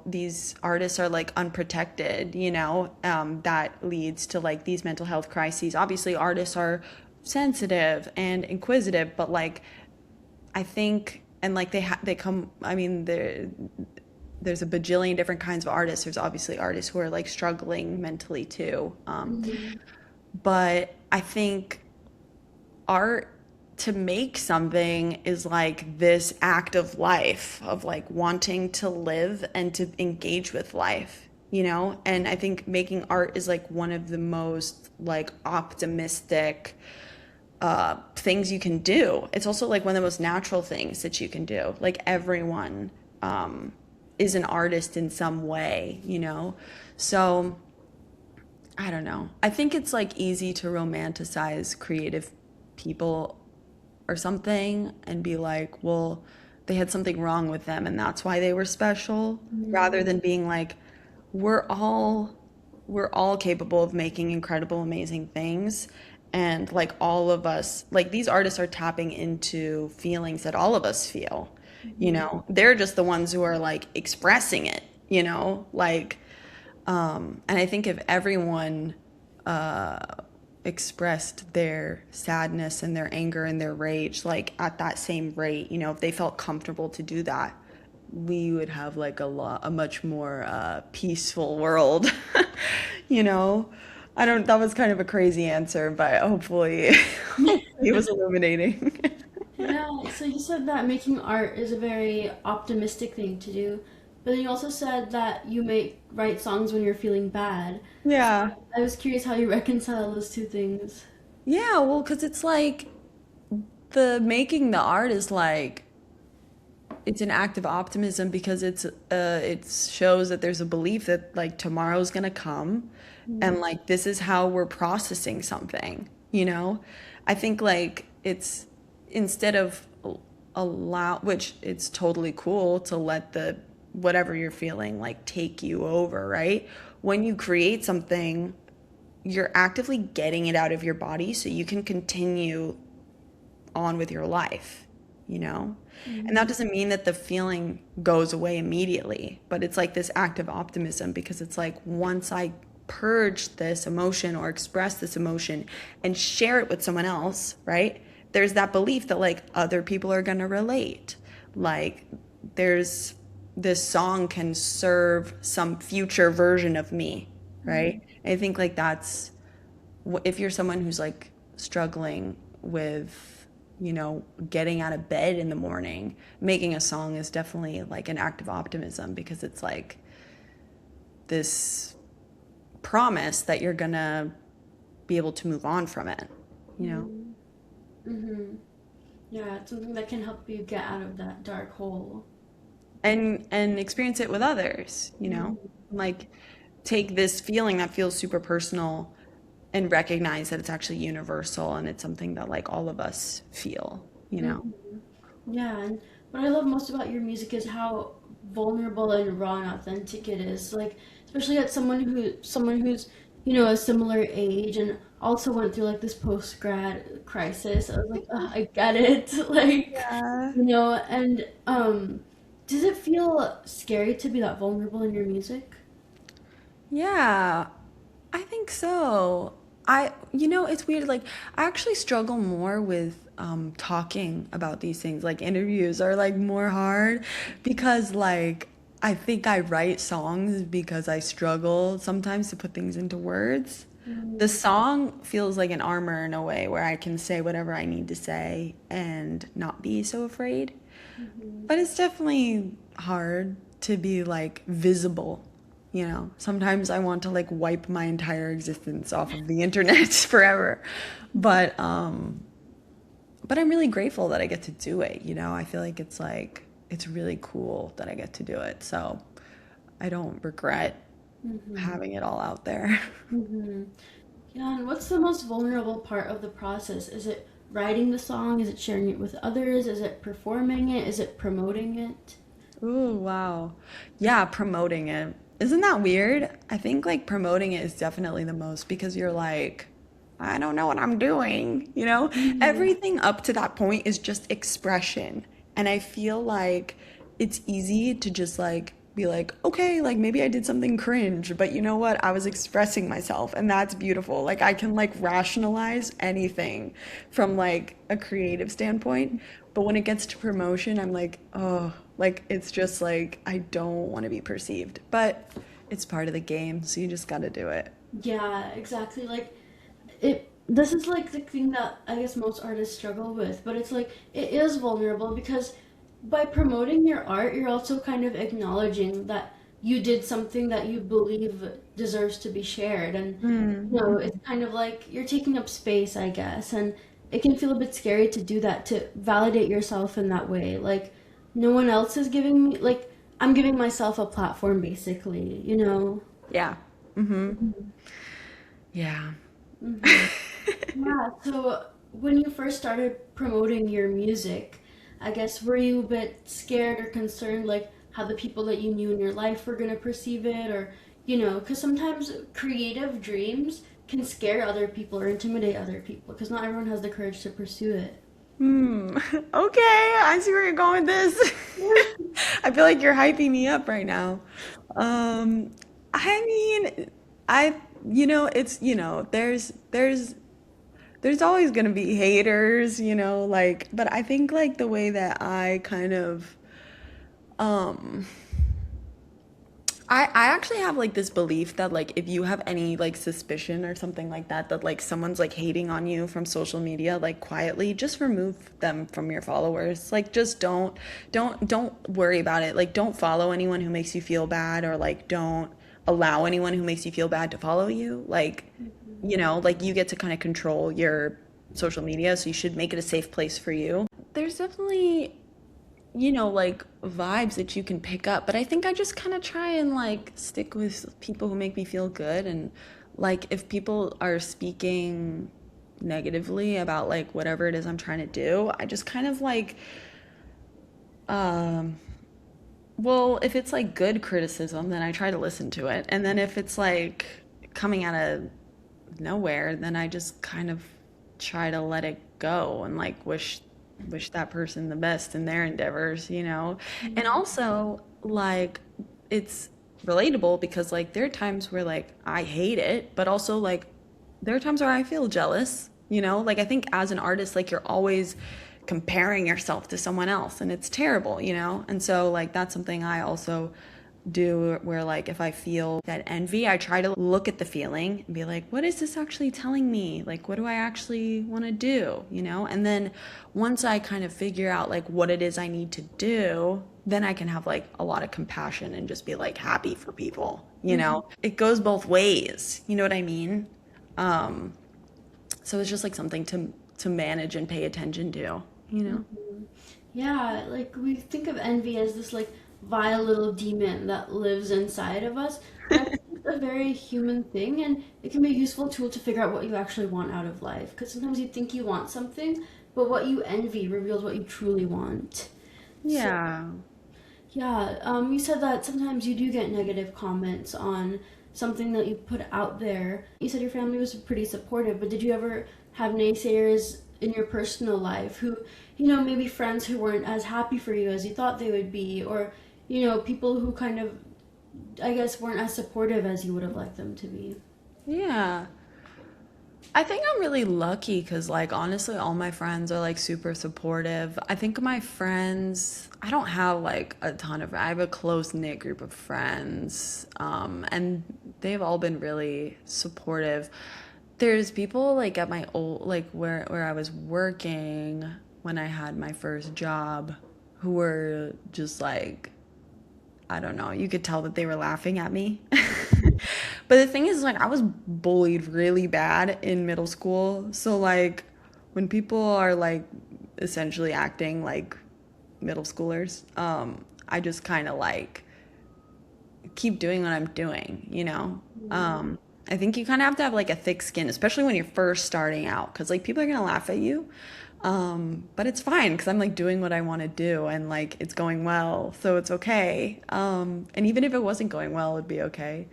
these artists are like unprotected, that leads to like these mental health crises. Obviously, artists are sensitive and inquisitive, but like I think, and like they come. I mean, there's a bajillion different kinds of artists. There's obviously artists who are like struggling mentally too. Mhm. But I think art, to make something, is like this act of life, of like wanting to live and to engage with life, and I think making art is like one of the most like optimistic things you can do. It's also like one of the most natural things that you can do. Like everyone is an artist in some way, so I don't know. I think it's like easy to romanticize creative people or something and be like, well, they had something wrong with them and that's why they were special, rather Mhm. than being like, we're all we're all capable of making incredible, amazing things. And like all of us, like these artists are tapping into feelings that all of us feel, Mhm. They're just the ones who are like expressing it, like and I think if everyone uh, expressed their sadness and their anger and their rage like at that same rate, if they felt comfortable to do that, we would have like a much more peaceful world. you know, I don't. That was kind of a crazy answer, but hopefully, hopefully it was illuminating. Yeah, so you said that making art is a very optimistic thing to do, but then you also said that you write songs when you're feeling bad. So Yeah. I was curious how you reconcile those two things. Yeah, well, because it's like the making the art is like it's an act of optimism because it shows that there's a belief that like tomorrow's gonna come, and like this is how we're processing something. I think like it's, instead of allow, which it's totally cool to let the whatever you're feeling like take you over, right? When you create something, you're actively getting it out of your body so you can continue on with your life. And that Mhm. doesn't mean that the feeling goes away immediately, but it's like this act of optimism because it's like once I purge this emotion or express this emotion and share it with someone else, right? There's that belief that like other people are going to relate. Like there's this song can serve some future version of me, right? Mhm. I think like that's, if you're someone who's like struggling with, getting out of bed in the morning, making a song is definitely like an act of optimism because it's like this promise that you're gonna be able to move on from it, you know? Mhm. Mhm. Yeah, it's something that can help you get out of that dark hole. And experience it with others. Mhm. Like take this feeling that feels super personal and recognize that it's actually universal and it's something that like all of us feel. Mhm. Yeah, and what I love most about your music is how vulnerable and raw and authentic it is. Like, especially at someone who's, a similar age and also went through like this post-grad crisis. I was like, "Ugh, I get it." Like, Yeah. and does it feel scary to be that vulnerable in your music? Yeah, I think so. It's weird. Like, I actually struggle more with talking about these things. Like, interviews are like more hard because, like, I think I write songs because I struggle sometimes to put things into words. The Mm-hmm. song feels like an armor in a way where I can say whatever I need to say and not be so afraid. But it's definitely hard to be like visible. Sometimes I want to like wipe my entire existence off of the internet forever. But but I'm really grateful that I get to do it. I feel like it's really cool that I get to do it. So I don't regret Mm-hmm. having it all out there. Mm-hmm. Yeah, and what's the most vulnerable part of the process? Is it writing the song? Is it sharing it with others? Is it performing it? Is it promoting it? Ooh, wow. Yeah, promoting it. Isn't that weird? I think like promoting it is definitely the most because you're like, I don't know what I'm doing, you know? Mhm. Everything up to that point is just expression. And I feel like it's easy to just like be like, okay, like maybe I did something cringe, but you know what? I was expressing myself and that's beautiful. Like I can like rationalize anything from like a creative standpoint. But when it gets to promotion, I'm like, oh, like it's just like I don't want to be perceived. But it's part of the game, so you just got to do it. Yeah, exactly. Like it this is like the thing that I guess most artists struggle with, but it's like it is vulnerable because by promoting your art, you're also kind of acknowledging that you did something that you believe deserves to be shared. And it's kind of like you're taking up space, I guess, and it can feel a bit scary to do that, to validate yourself in that way. Like no one else is giving me, like I'm giving myself a platform basically, you know. Yeah. Mm-hmm. Mhm. Yeah. Mhm. Yeah, so when you first started promoting your music, I guess were you a bit scared or concerned, like how the people that you knew in your life were going to perceive it, or, because sometimes creative dreams can scare other people or intimidate other people, because not everyone has the courage to pursue it. Hmm. Okay, I see where you're going with this. I feel like you're hyping me up right now. Um, I mean, I, it's, there's always gonna be haters, like, but I think like the way that I kind of, um, I actually have like this belief that like if you have any like suspicion or something like that that like someone's like hating on you from social media like quietly, just remove them from your followers. Like just don't worry about it. Like don't follow anyone who makes you feel bad or like don't allow anyone who makes you feel bad to follow you. Like like you get to kind of control your social media, so you should make it a safe place for you. There's definitely like vibes that you can pick up. But I think I just kind of try and like stick with people who make me feel good. And like if people are speaking negatively about like whatever it is I'm trying to do, I just kind of like, um, well, if it's like good criticism, then I try to listen to it. And then if it's like coming out of nowhere, then I just kind of try to let it go and like wish that person the best in their endeavors. And Mhm. also like it's relatable because like there are times where like I hate it, but also like there are times where I feel jealous. Like I think as an artist like you're always comparing yourself to someone else and it's terrible. And so like that's something I also do where like if I feel that envy, I try to look at the feeling and be like, what is this actually telling me? Like what do I actually want to do? And then once I kind of figure out like what it is I need to do, then I can have like a lot of compassion and just be like happy for people. Mhm. It goes both ways, you know what I mean? Um so it's just like something to manage and pay attention to. Mhm. Yeah, like we think of envy as this like vile little demon that lives inside of us, but I think it's a very human thing, and it can be a useful tool to figure out what you actually want out of life. Because sometimes you think you want something, but what you envy reveals what you truly want. So Yeah. yeah, you said that sometimes you do get negative comments on something that you put out there. You said your family was pretty supportive, but did you ever have naysayers in your personal life who, maybe friends who weren't as happy for you as you thought they would be, or, people who kind of, I guess, weren't as supportive as you would have liked them to be? Yeah. I think I'm really lucky because, like, honestly, all my friends are like super supportive. I think my friends, I don't have like a ton of, I have a close knit group of friends, and they've all been really supportive. There's people like at my old, like where I was working when I had my first job, who were just like, I don't know, you could tell that they were laughing at me. But the thing is, like, I was bullied really bad in middle school. So, like, when people are like essentially acting like middle schoolers, I just kind of like keep doing what I'm doing. I think you kind of have to have like a thick skin, especially when you're first starting out, because like people are gonna laugh at you. But it's fine because I'm like doing what I want to do and like it's going well, so it's okay. And even if it wasn't going well, it'd be okay.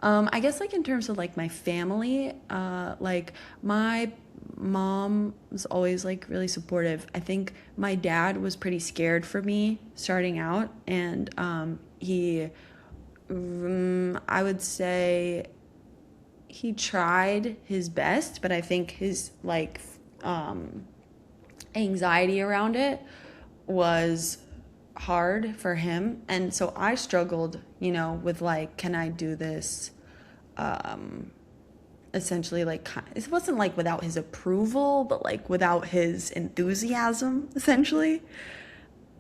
I guess like in terms of like my family, like my mom was always like really supportive. I think my dad was pretty scared for me starting out, and I would say he tried his best, but I think his like um, anxiety around it was hard for him. And so I struggled, with like, can I do this? Um, Essentially, like, it wasn't like without his approval, but like without his enthusiasm, essentially.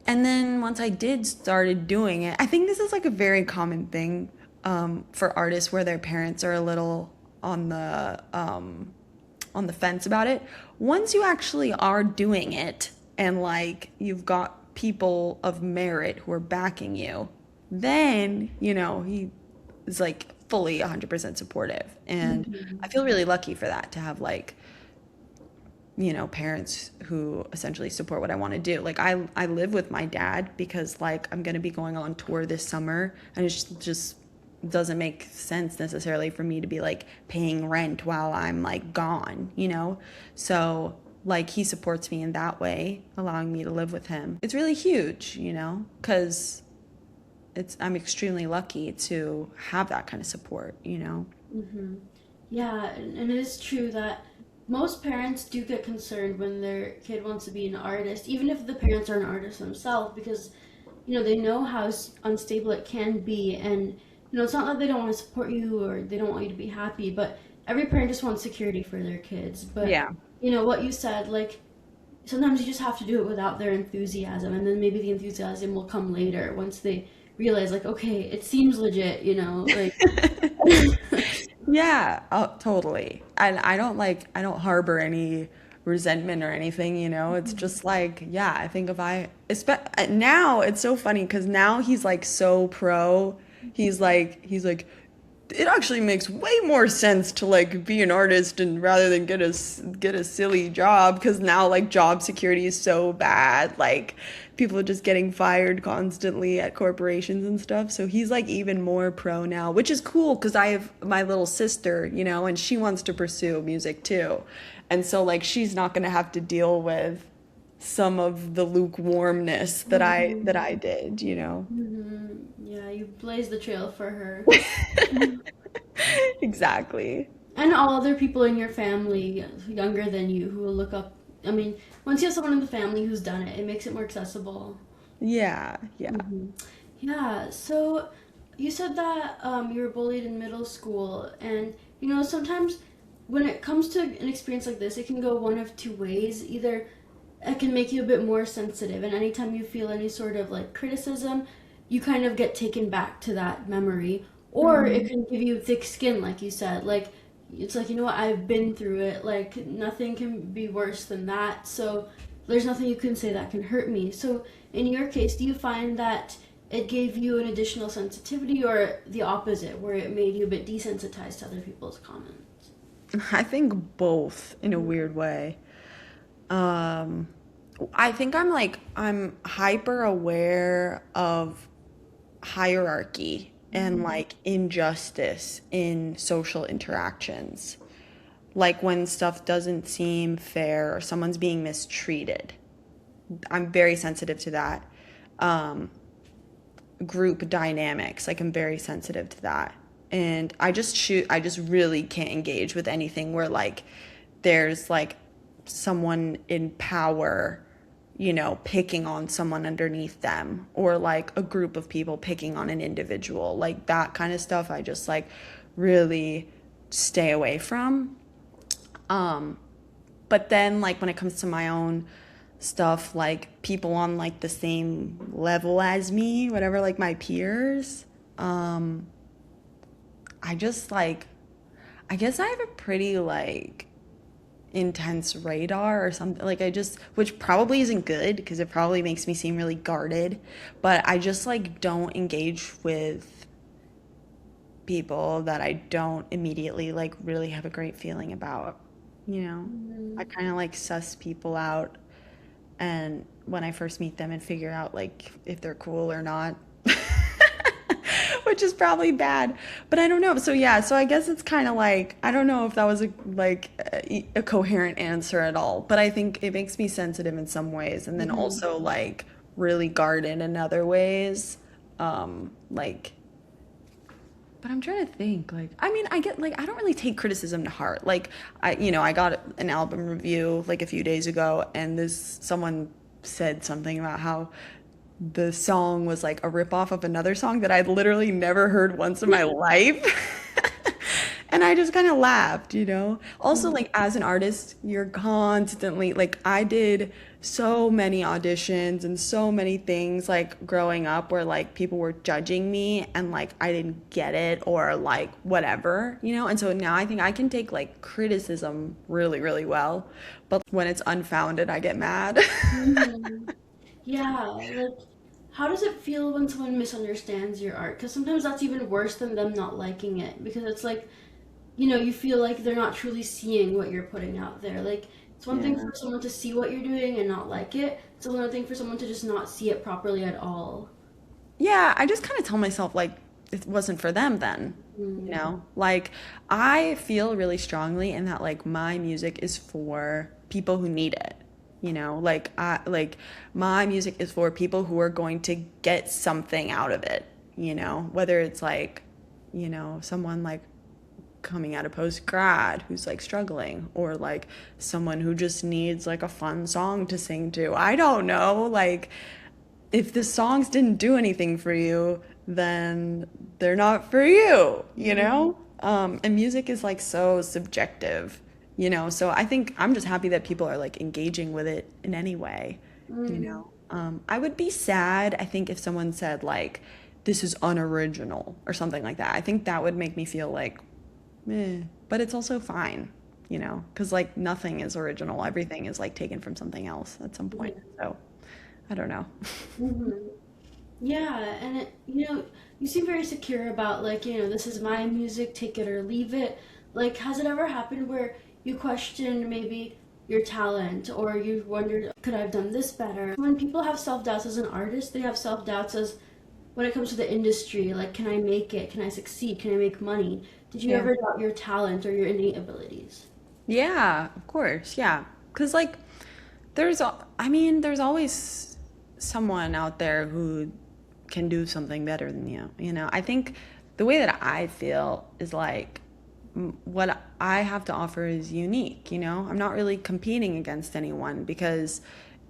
And then once I did started doing it, I think this is like a very common thing for artists where their parents are a little on the fence about it. Once you actually are doing it and like you've got people of merit who are backing you, then, he is like fully 100% supportive. And I feel really lucky for that to have like, parents who essentially support what I want to do. Like I live with my dad because like I'm going to be going on tour this summer, and it's just doesn't make sense necessarily for me to be like paying rent while I'm like gone. So like he supports me in that way, allowing me to live with him. It's really huge, because I'm extremely lucky to have that kind of support. Yeah, and it is true that most parents do get concerned when their kid wants to be an artist, even if the parents are an artist themselves, because they know how unstable it can be, and it's not that they don't want to support you or they don't want you to be happy, but every parent just wants security for their kids. But Yeah. what you said, like sometimes you just have to do it without their enthusiasm, and then maybe the enthusiasm will come later once they realize, like, okay, it seems legit, like. Yeah, oh, totally. And I don't harbor any resentment or anything. It's just like, yeah, I think now it's so funny because now he's like so pro. He's like, it actually makes way more sense to like be an artist and rather than get a silly job, because now like job security is so bad, like people are just getting fired constantly at corporations and stuff. So he's like even more pro now, which is cool because I have my little sister, and she wants to pursue music too, and so like she's not going to have to deal with some of the lukewarmness that I did. Yeah, you blazed the trail for her. Exactly. And all other people in your family younger than you who will look up. I mean, once you have someone in the family who's done it, it makes it more accessible. Yeah, yeah. Yeah, so you said that you were bullied in middle school, and sometimes when it comes to an experience like this, it can go one of two ways. Either it can make you a bit more sensitive, and anytime you feel any sort of like criticism, you kind of get taken back to that memory, or it can give you thick skin, like you said. Like it's like, what, I've been through it, like nothing can be worse than that, so there's nothing you can say that can hurt me. So in your case, do you find that it gave you an additional sensitivity, or the opposite, where it made you a bit desensitized to other people's comments? I think both in a weird way. Um, I think I'm hyper aware of hierarchy and like injustice in social interactions. Like when stuff doesn't seem fair or someone's being mistreated. I'm very sensitive to that. Um, Group dynamics, like I'm very sensitive to that. And I just really can't engage with anything where like there's like someone in power, picking on someone underneath them, or like a group of people picking on an individual. Like that kind of stuff I just like really stay away from. Um, but then like when it comes to my own stuff, like people on like the same level as me, whatever, like my peers, um, I just like I guess I have a pretty like intense radar or something. Like I just, which probably isn't good because it probably makes me seem really guarded, but I just like don't engage with people that I don't immediately like really have a great feeling about. I kind of like suss people out, and when I first meet them and figure out like if they're cool or not. which is probably bad. But I don't know. So yeah, so I guess it's kind of like I don't know if that was a coherent answer at all, but I think it makes me sensitive in some ways and then Mhm. also like really guarded in other ways. Like but I'm trying to think like I mean I get like I don't really take criticism to heart. Like I got an album review like a few days ago and this someone said something about how the song was like a ripoff of another song that I'd literally never heard once in my life. And I just kind of laughed. Also, like as an artist, you're constantly like I did so many auditions and so many things like growing up where like people were judging me and like I didn't get it or like whatever. And so now I think I can take like criticism really, really well. But when it's unfounded, I get mad. Mhm. Yeah, like, how does it feel when someone misunderstands your art? Because sometimes that's even worse than them not liking it, because it's like, you feel like they're not truly seeing what you're putting out there. Like, it's one thing Yeah. for someone to see what you're doing and not like it. It's another thing for someone to just not see it properly at all. Yeah, I just kind of tell myself like it wasn't for them then, Mm. Like I feel really strongly in that like my music is for people who need it. Like I like my music is for people who are going to get something out of it, whether it's like, someone like coming out of post-grad who's like struggling or like someone who just needs like a fun song to sing to. I don't know, like if the songs didn't do anything for you, then they're not for you. And music is like so subjective. So I think I'm just happy that people are like engaging with it in any way, you Mm. know. I would be sad, I think, if someone said like, this is unoriginal or something like that. I think that would make me feel like, but it's also fine, because like nothing is original. Everything is like taken from something else at some point. So I don't know. Mhm. Yeah, and you seem very secure about like, this is my music, take it or leave it. Like, has it ever happened where you questioned maybe your talent or you wondered, could I have done this better? When people have self-doubts as an artist, they have self-doubts as when it comes to the industry, like, can I make it? Can I succeed? Can I make money? Did you Yeah. ever doubt your talent or your innate abilities? Yeah, of course. Yeah. Because, like, there's always someone out there who can do something better than you. I think the way that I feel is like what I have to offer is unique. I'm not really competing against anyone because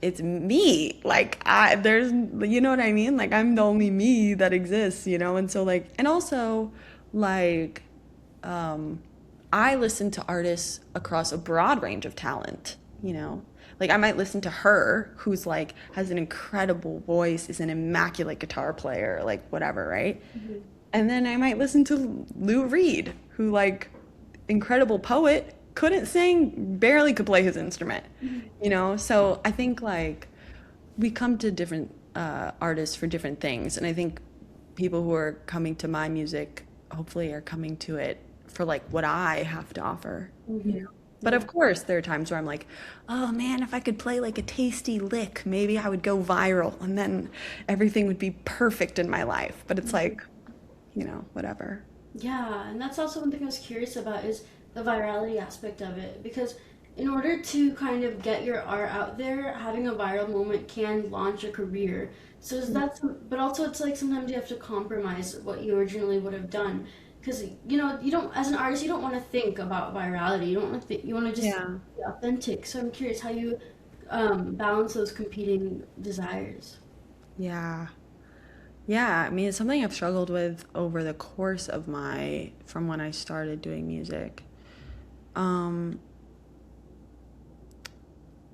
it's me. Like, you know what I mean? Like, I'm the only me that exists. And so, like, and also, like, um, I listen to artists across a broad range of talent. Like I might listen to her, who's like has an incredible voice, is an immaculate guitar player, like whatever, right? Mhm. And then I might listen to Lou Reed, who like incredible poet, couldn't sing, barely could play his instrument. So I think like we come to different artists for different things, and I think people who are coming to my music hopefully are coming to it for like what I have to offer. Mhm. But Yeah. of course, there are times where I'm like, oh man, if I could play like a tasty lick, maybe I would go viral and then everything would be perfect in my life. But it's like, whatever. Yeah, and that's also one thing I was curious about is the virality aspect of it. Because in order to kind of get your art out there, having a viral moment can launch a career. So is that but also it's like sometimes you have to compromise what you originally would have done. Because, you don't, as an artist, you don't want to think about virality. You don't want to think, you want to just Yeah. be authentic. So I'm curious how you balance those competing desires. Yeah. Yeah. I mean, it's something I've struggled with over the course of from when I started doing music. Um,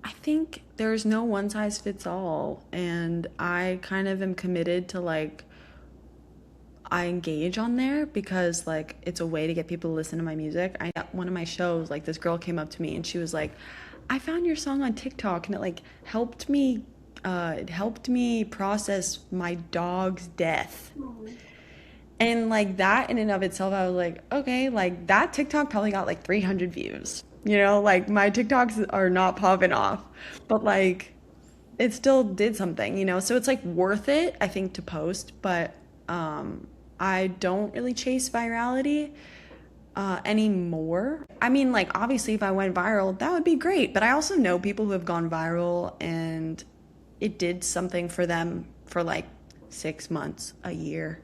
I think there's no one size fits all. And I kind of am committed to like, I engage on there because like it's a way to get people to listen to my music. I at one of my shows, like this girl came up to me and she was like, I found your song on TikTok and it like helped me process my dog's death. Oh. And like that in and of itself, I was like, okay, like that TikTok probably got like 300 views. Like my TikToks are not popping off, but like it still did something. So it's like worth it, I think, to post. But I don't really chase virality anymore. I mean, like, obviously, if I went viral, that would be great. But I also know people who have gone viral and it did something for them for like 6 months, a year.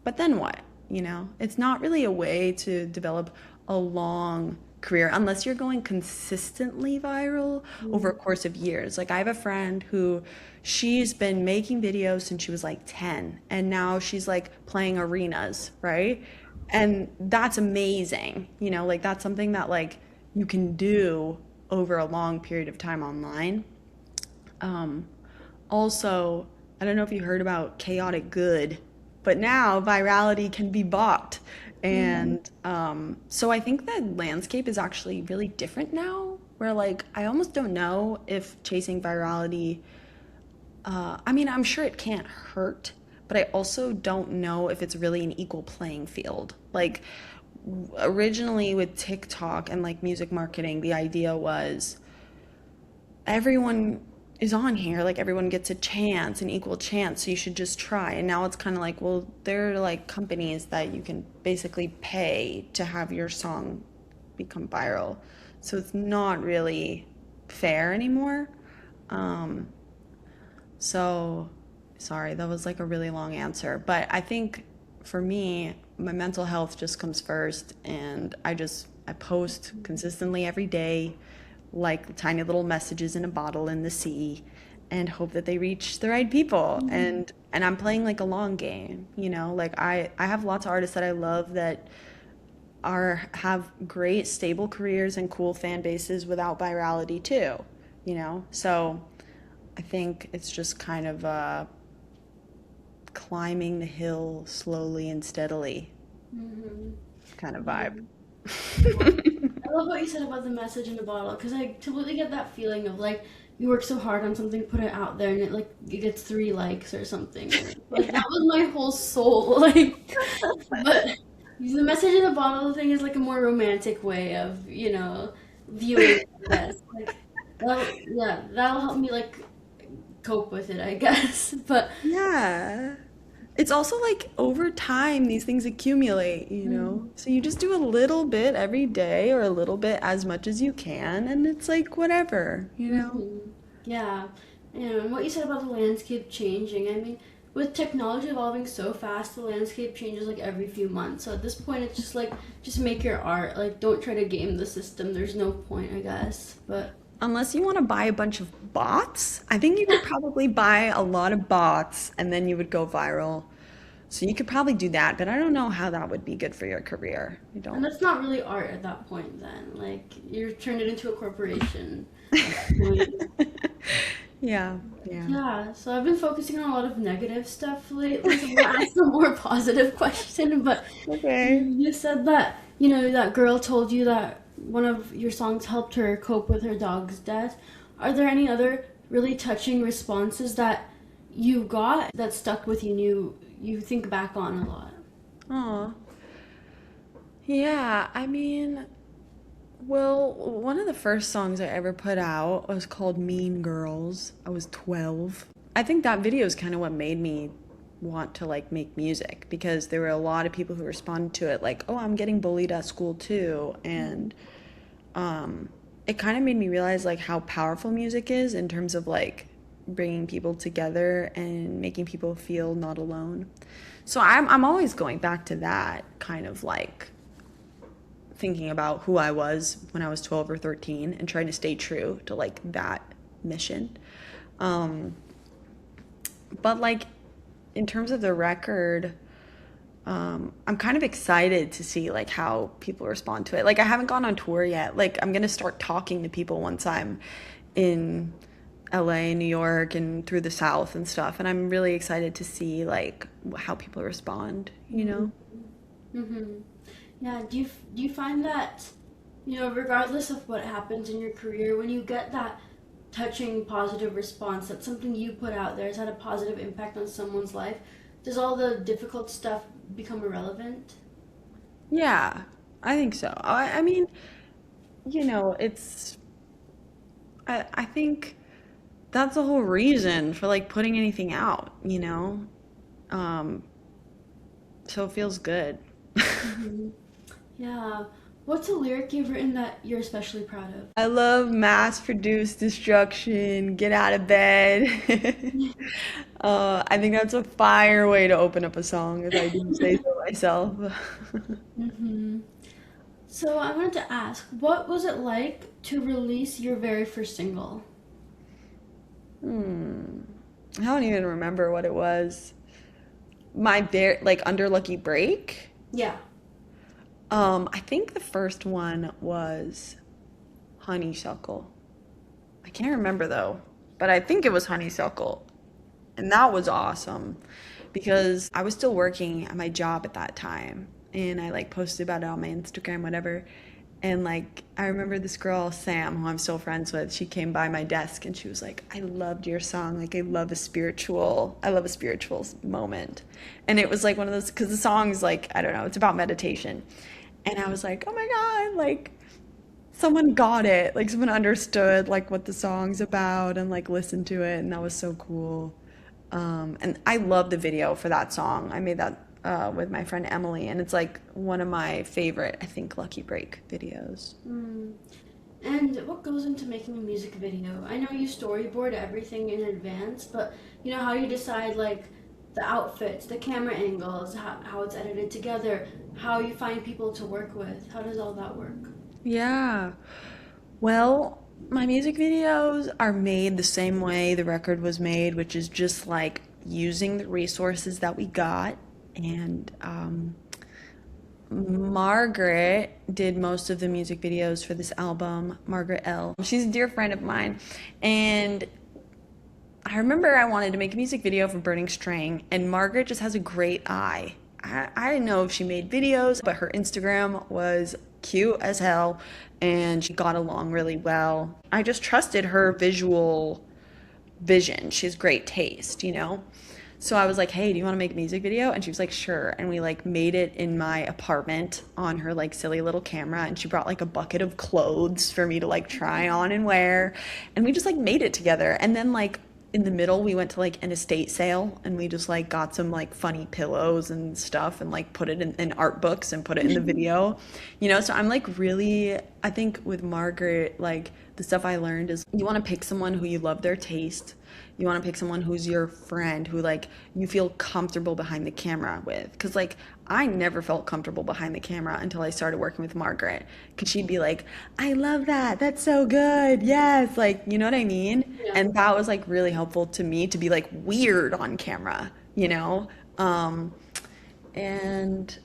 But then what? You know, it's not really a way to develop a long career unless you're going consistently viral over a course of years. Like, I have a friend who she's been making videos since she was like 10, and now she's like playing arenas, right? And that's amazing. You know, like that's something that like you can do over a long period of time online. Um, Also, I don't know if you heard about chaotic good, but now virality can be bought. And so I think the landscape is actually really different now, where like I almost don't know if chasing virality, I mean, I'm sure it can't hurt, but I also don't know if it's really an equal playing field. Like, originally with TikTok and like music marketing, the idea was everyone is on here, like everyone gets a chance, an equal chance, so you should just try. And now it's kind of like, well, there are like companies that you can basically pay to have your song become viral. So it's not really fair anymore. Um, so sorry, that was like a really long answer, but I think for me, my mental health just comes first, and I post consistently every day, like tiny little messages in a bottle in the sea, and hope that they reach the right people. And I'm playing like a long game, you know? Like I have lots of artists that I love that are have great stable careers and cool fan bases without virality too, you know? So I think it's just kind of climbing the hill slowly and steadily Mm-hmm. kind of vibe. Yeah. I love what you said about the message in the bottle because I completely get that feeling of like you work so hard on something, put it out there, and it gets 3 likes or something. Like Yeah. that was my whole soul. Like, but the message in the bottle thing is like a more romantic way of viewing this. Like, yeah, that'll help me like cope with it, I guess. But Yeah. It's also like over time, these things accumulate, you know? So you just do a little bit every day or a little bit as much as you can, and it's like whatever, you know? hmm Yeah, and what you said about the landscape changing, I mean, with technology evolving so fast, the landscape changes like every few months. So at this point, it's just like, just make your art. Like, don't try to game the system. There's no point, I guess. But Unless you want to buy a bunch of bots, I think you could probably buy a lot of bots and then you would go viral. So you could probably do that, but I don't know how that would be good for your career. I and don't. that's not really art at that point. Then, like, you're turned it into a corporation at that point. Yeah, yeah. Yeah, so I've been focusing on a lot of negative stuff lately. So I'm gonna ask a more positive question. But Okay. you said that, that girl told you that one of your songs helped her cope with her dog's death. Are there any other really touching responses that you got that stuck with you and you think back on a lot? Aw. Yeah, I mean, well, one of the first songs I ever put out was called Mean Girls. I was 12. I think that video is kind of what made me want to like make music because there were a lot of people who responded to it like, "Oh, I'm getting bullied at school too." And it kind of made me realize like how powerful music is in terms of like bringing people together and making people feel not alone. So I'm always going back to that kind of like thinking about who I was when I was 12 or 13 and trying to stay true to like that mission. Um, but like in terms of the record, I'm kind of excited to see like how people respond to it. Like I haven't gone on tour yet. Like I'm gonna start talking to people once I'm in LA, New York, and through the South and stuff. And I'm really excited to see like how people respond. You know? Mm-hmm. Yeah, do you find that, regardless of what happens in your career, when you get that touching positive response, that something you put out there has had a positive impact on someone's life, does all the difficult stuff become irrelevant? Yeah, I think so. I mean, you know, it's I think that's the whole reason for like putting anything out, you know? Um, So it feels good. Hmm. Yeah. What's a lyric you've written that you're especially proud of? I love mass produced destruction, get out of bed. I think that's a fire way to open up a song, if I do say so myself. Hmm. So I wanted to ask, what was it like to release your very first single? Hmm. I don't even remember what it was. My very like under Lucky Break. Yeah. I think the first one was Honeysuckle. I can't remember though, but I think it was Honeysuckle. And that was awesome because I was still working at my job at that time and I like posted about it on my Instagram, whatever. And like I remember this girl, Sam, who I'm still friends with, she came by my desk and she was like, I loved your song. Like I love a spiritual moment. And it was like one of those, because the song's like, I don't know, it's about meditation. And I was like, oh my God, like someone got it. Like someone understood like what the song's about and like listened to it. And that was so cool. And I love the video for that song. I made that with my friend Emily, and it's like one of my favorite, I think, Lucky Break videos. Mm. And what goes into making a music video? I know you storyboard everything in advance, but you know how you decide like the outfits, the camera angles, how it's edited together, how you find people to work with. How does all that work? Yeah. Well, my music videos are made the same way the record was made, which is just like using the resources that we got. And Margaret did most of the music videos for this album, Margaret L. She's a dear friend of mine. And I remember I wanted to make a music video for Burning String, and Margaret just has a great eye. I didn't know if she made videos, but her Instagram was cute as hell, and she got along really well. I just trusted her visual vision. She has great taste, you know? So I was like, hey, do you want to make a music video? And she was like, sure. And we like made it in my apartment on her like silly little camera. And she brought like a bucket of clothes for me to like try on and wear. And we just like made it together. And then like in the middle, we went to like an estate sale and we just like got some like funny pillows and stuff and like put it in art books and put it in the video, you know? So I'm like really, I think with Margaret, like the stuff I learned is you want to pick someone who you love their taste. You want to pick someone who's your friend, who like you feel comfortable behind the camera with. Because like I never felt comfortable behind the camera until I started working with Margaret. Because she'd be like, I love that. That's so good. Yes. Like, you know what I mean? Yeah. And that was like really helpful to me to be like weird on camera, you know? And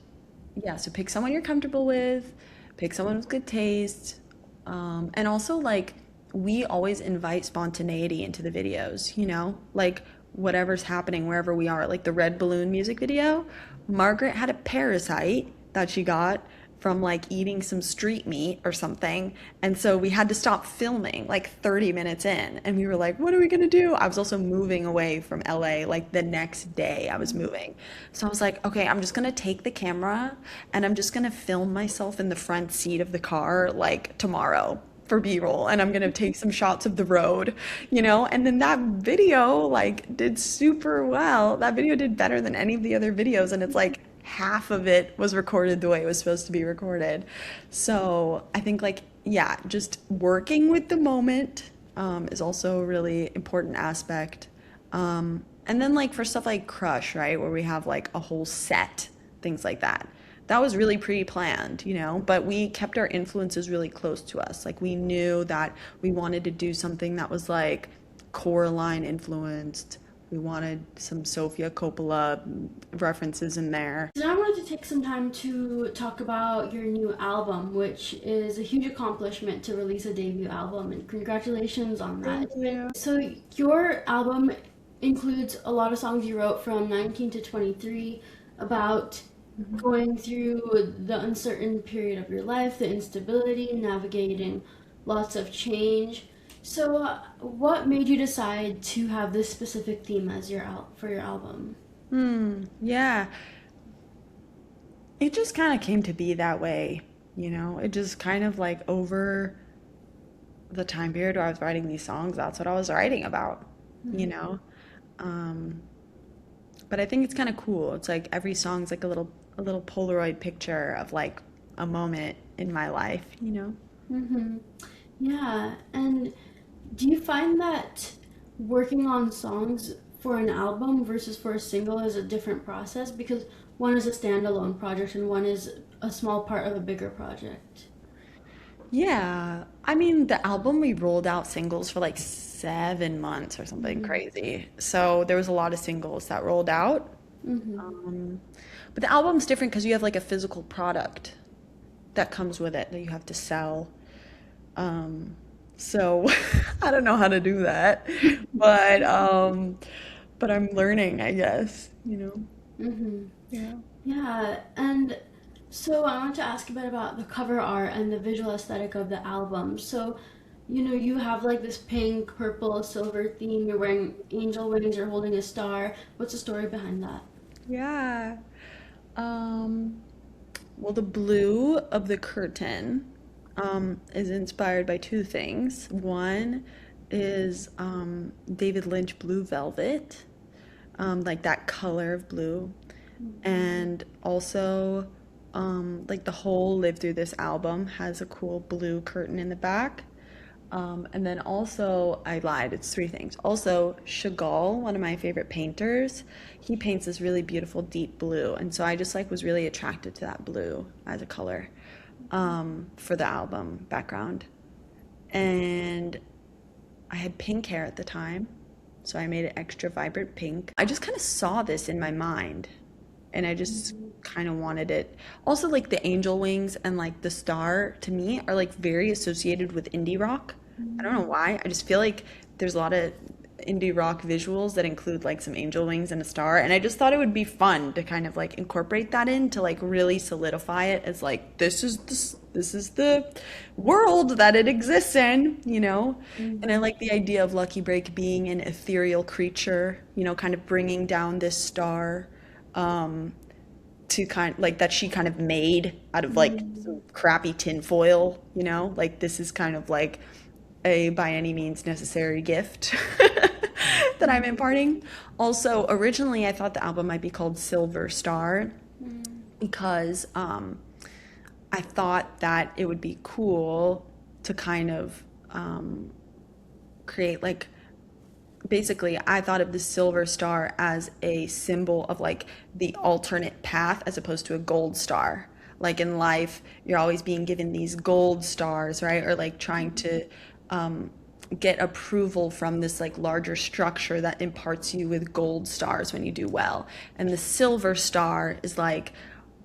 yeah, so pick someone you're comfortable with, pick someone with good taste. And also, like, we always invite spontaneity into the videos, you know? Like, whatever's happening wherever we are. Like, the Red Balloon music video, Margaret had a parasite that she got from like eating some street meat or something. And so we had to stop filming like 30 minutes in. And we were like, what are we gonna do? I was also moving away from LA like the next day I was moving. So I was like, okay, I'm just gonna take the camera and I'm just gonna film myself in the front seat of the car like tomorrow for B-roll, and I'm gonna take some shots of the road, you know? And then that video like did super well. That video did better than any of the other videos, and it's like half of it was recorded the way it was supposed to be recorded. So I think like yeah, just working with the moment is also a really important aspect. And then like for stuff like Crush, right, where we have like a whole set, things like that. That was really pre-planned, you know, but we kept our influences really close to us. Like we knew that we wanted to do something that was like Coraline influenced. We wanted some Sofia Coppola references in there. So now I wanted to take some time to talk about your new album, which is a huge accomplishment to release a debut album, and congratulations on that. Thank you. So your album includes a lot of songs you wrote from 19 to 23 about going through the uncertain period of your life, the instability, navigating lots of change. So, what made you decide to have this specific theme as for your album? Yeah, it just kind of came to be that way, you know? It just kind of like over the time period where I was writing these songs, that's what I was writing about, you know? Um, But I think it's kind of cool. It's like every song's like a little Polaroid picture of like a moment in my life, you know? Mm-hmm. Yeah, and do you find that working on songs for an album versus for a single is a different process? Because one is a standalone project and one is a small part of a bigger project. Yeah. I mean, the album we rolled out singles for like 7 months or something Mm-hmm. crazy. So there was a lot of singles that rolled out. Mm-hmm. Um, but the album's different because you have like a physical product that comes with it that you have to sell. Um, so I don't know how to do that, but um, but I'm learning, I guess, you know. Mm-hmm. Yeah. Yeah, and so I want to ask a bit about the cover art and the visual aesthetic of the album. So, you have like this pink, purple, silver theme. You're wearing angel wings, you're holding a star. What's the story behind that? Yeah. Um, well, the blue of the curtain is inspired by two things. One is David Lynch blue velvet, like that color of blue. And also, like the whole Live Through This album has a cool blue curtain in the back. And then also, I lied, it's three things. Also, Chagall, one of my favorite painters, he paints this really beautiful deep blue. And so I just like was really attracted to that blue as a color for the album background. And I had pink hair at the time, so I made it extra vibrant pink. I just kind of saw this in my mind, and I just kind of wanted it. Also, like the angel wings and like the star to me are like very associated with indie rock. I don't know why. I just feel like there's a lot of indie rock visuals that include like some angel wings and a star, and I just thought it would be fun to kind of like incorporate that in to like really solidify it as like this is the world that it exists in, you know? And I like the idea of Lucky Break being an ethereal creature, you know, kind of bringing down this star um, to kind like that she kind of made out of like some crappy tinfoil, you know? Like this is kind of like a by any means necessary gift that I'm imparting. Also, originally I thought the album might be called Silver Star because I thought that it would be cool to kind of create like basically I thought of the silver star as a symbol of like the alternate path as opposed to a gold star. Like in life, you're always being given these gold stars, right? Or like trying to um, get approval from this like larger structure that imparts you with gold stars when you do well. And the silver star is like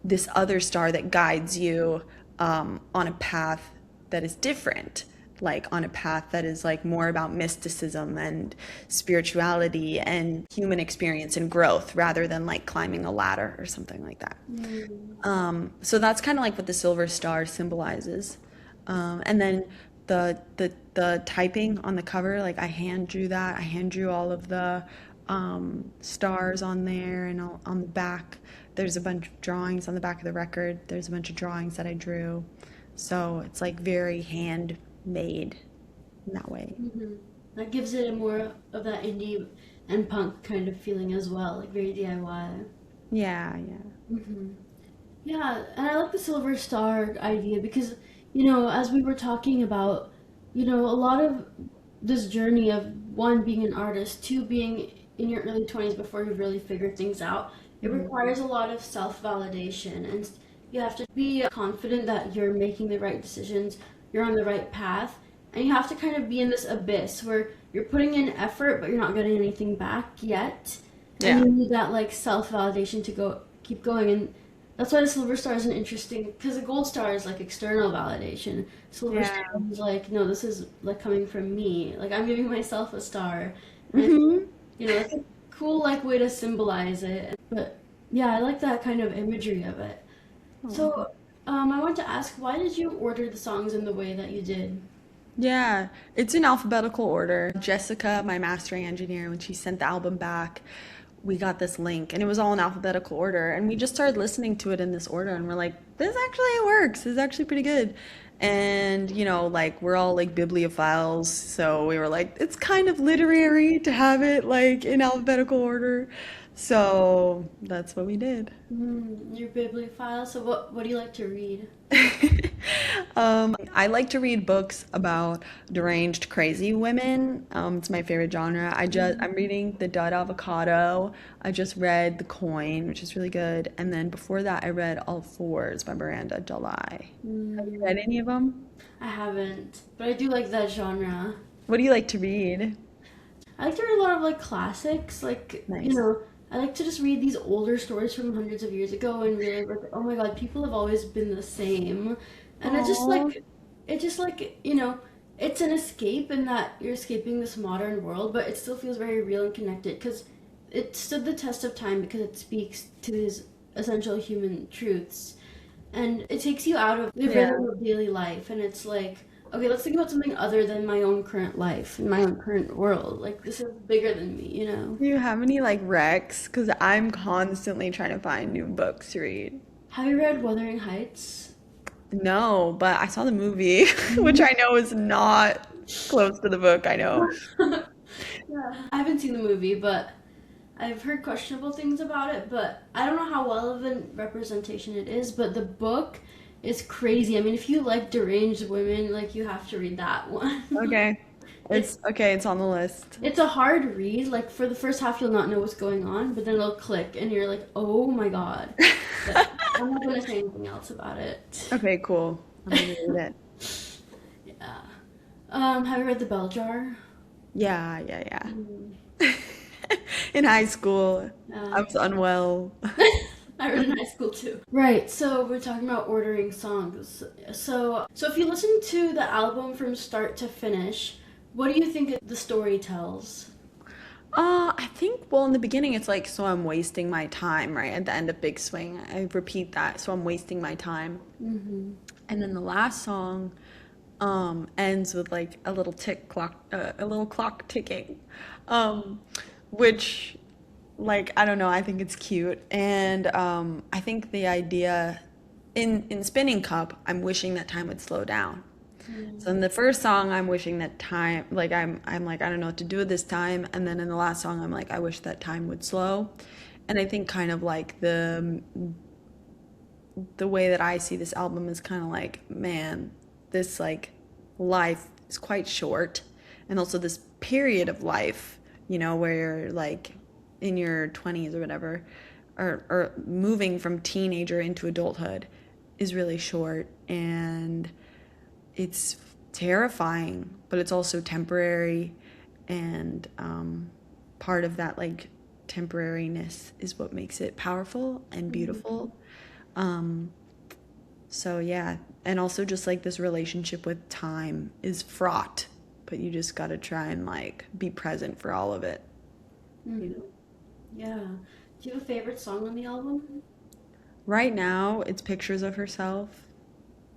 this other star that guides you on a path that is different, like on a path that is like more about mysticism and spirituality and human experience and growth rather than like climbing a ladder or something like that. Mm-hmm. So that's kind of like what the silver star symbolizes. And then the typing on the cover, like I hand drew that. I hand drew all of the stars on there and on the back. There's a bunch of drawings on the back of the record. There's a bunch of drawings that I drew. So it's like very handmade in that way. That gives it a more of that indie and punk kind of feeling as well, like very DIY. Yeah, yeah. hmm Yeah, and I like the silver star idea because, as we were talking about, a lot of this journey of one being an artist, two being in your early 20s before you've really figured things out, it requires a lot of self-validation and you have to be confident that you're making the right decisions, you're on the right path, and you have to kind of be in this abyss where you're putting in effort but you're not getting anything back yet. And Yeah. you need that like self-validation to go keep going and that's why the silver star is an interesting because the gold star is like external validation. Silver Yeah. star is like, no, this is like coming from me. Like I'm giving myself a star. And hmm it's a cool like way to symbolize it. But yeah, I like that kind of imagery of it. So I want to ask, why did you order the songs in the way that you did? Yeah, it's in alphabetical order. Jessica, my mastering engineer, when she sent the album back, we got this link and it was all in alphabetical order and we just started listening to it in this order and we're like, this actually works. This is actually pretty good. And like we're all like bibliophiles, so we were like, it's kind of literary to have it like in alphabetical order. So that's what we did. Your bibliophile. So what do you like to read? I like to read books about deranged, crazy women. It's my favorite genre. I'm reading The Dud Avocado. I just read The Coin, which is really good. And then before that, I read All Fours by Miranda July. Have you read any of them? I haven't, but I do like that genre. What do you like to read? I like to read a lot of like classics, Nice. I like to just read these older stories from hundreds of years ago and realize like, oh my God, people have always been the same. And Aww. it just like, it's an escape in that you're escaping this modern world, but it still feels very real and connected because it stood the test of time because it speaks to these essential human truths. And it takes you out of the Yeah. rhythm of daily life and it's like, okay, let's think about something other than my own current life and my own current world. Like this is bigger than me. Do you have any like recs? Because I'm constantly trying to find new books to read. Have you read Wuthering Heights? No, but I saw the movie, which I know is not close to the book, I know. Yeah. I haven't seen the movie, but I've heard questionable things about it, but I don't know how well of a representation it is, but the book is crazy. I mean, if you like deranged women, like you have to read that one. Okay. It's It's okay, it's on the list. it's a hard read. Like for the first half you'll not know what's going on, but then it'll click and you're like, "Oh my God." But I'm not going to say anything else about it. Okay, cool. I'm gonna read it. Yeah. Have you read The Bell Jar? Yeah, yeah, Mm, yeah. In high school, I yeah. was unwell. I read in high school too. Right, so we're talking about ordering songs. So if you listen to the album from start to finish, what do you think the story tells? I think, well, in the beginning, it's like, so I'm wasting my time, right? At the end of Big Swing, I repeat that, so I'm wasting my time. Mm-hmm. And then the last song ends with like a little a little clock ticking, um, which, like, I don't know, I think it's cute. And I think the idea in Spinning Cup, I'm wishing that time would slow down. So in the first song, I'm wishing that time, like I'm like I don't know what to do with this time, and then in the last song, I'm like I wish that time would slow, and I think kind of like the way that I see this album is kind of like, man, this like life is quite short, and also this period of life, where you're like in your 20s or whatever, or moving from teenager into adulthood is really short, and it's terrifying, but it's also temporary, and part of that like temporariness is what makes it powerful and beautiful. Um, so yeah, and also just like this relationship with time is fraught, but you just gotta try and like be present for all of it. You Mm-hmm. know? Yeah. Do you have a favorite song on the album? Right now, it's pictures of herself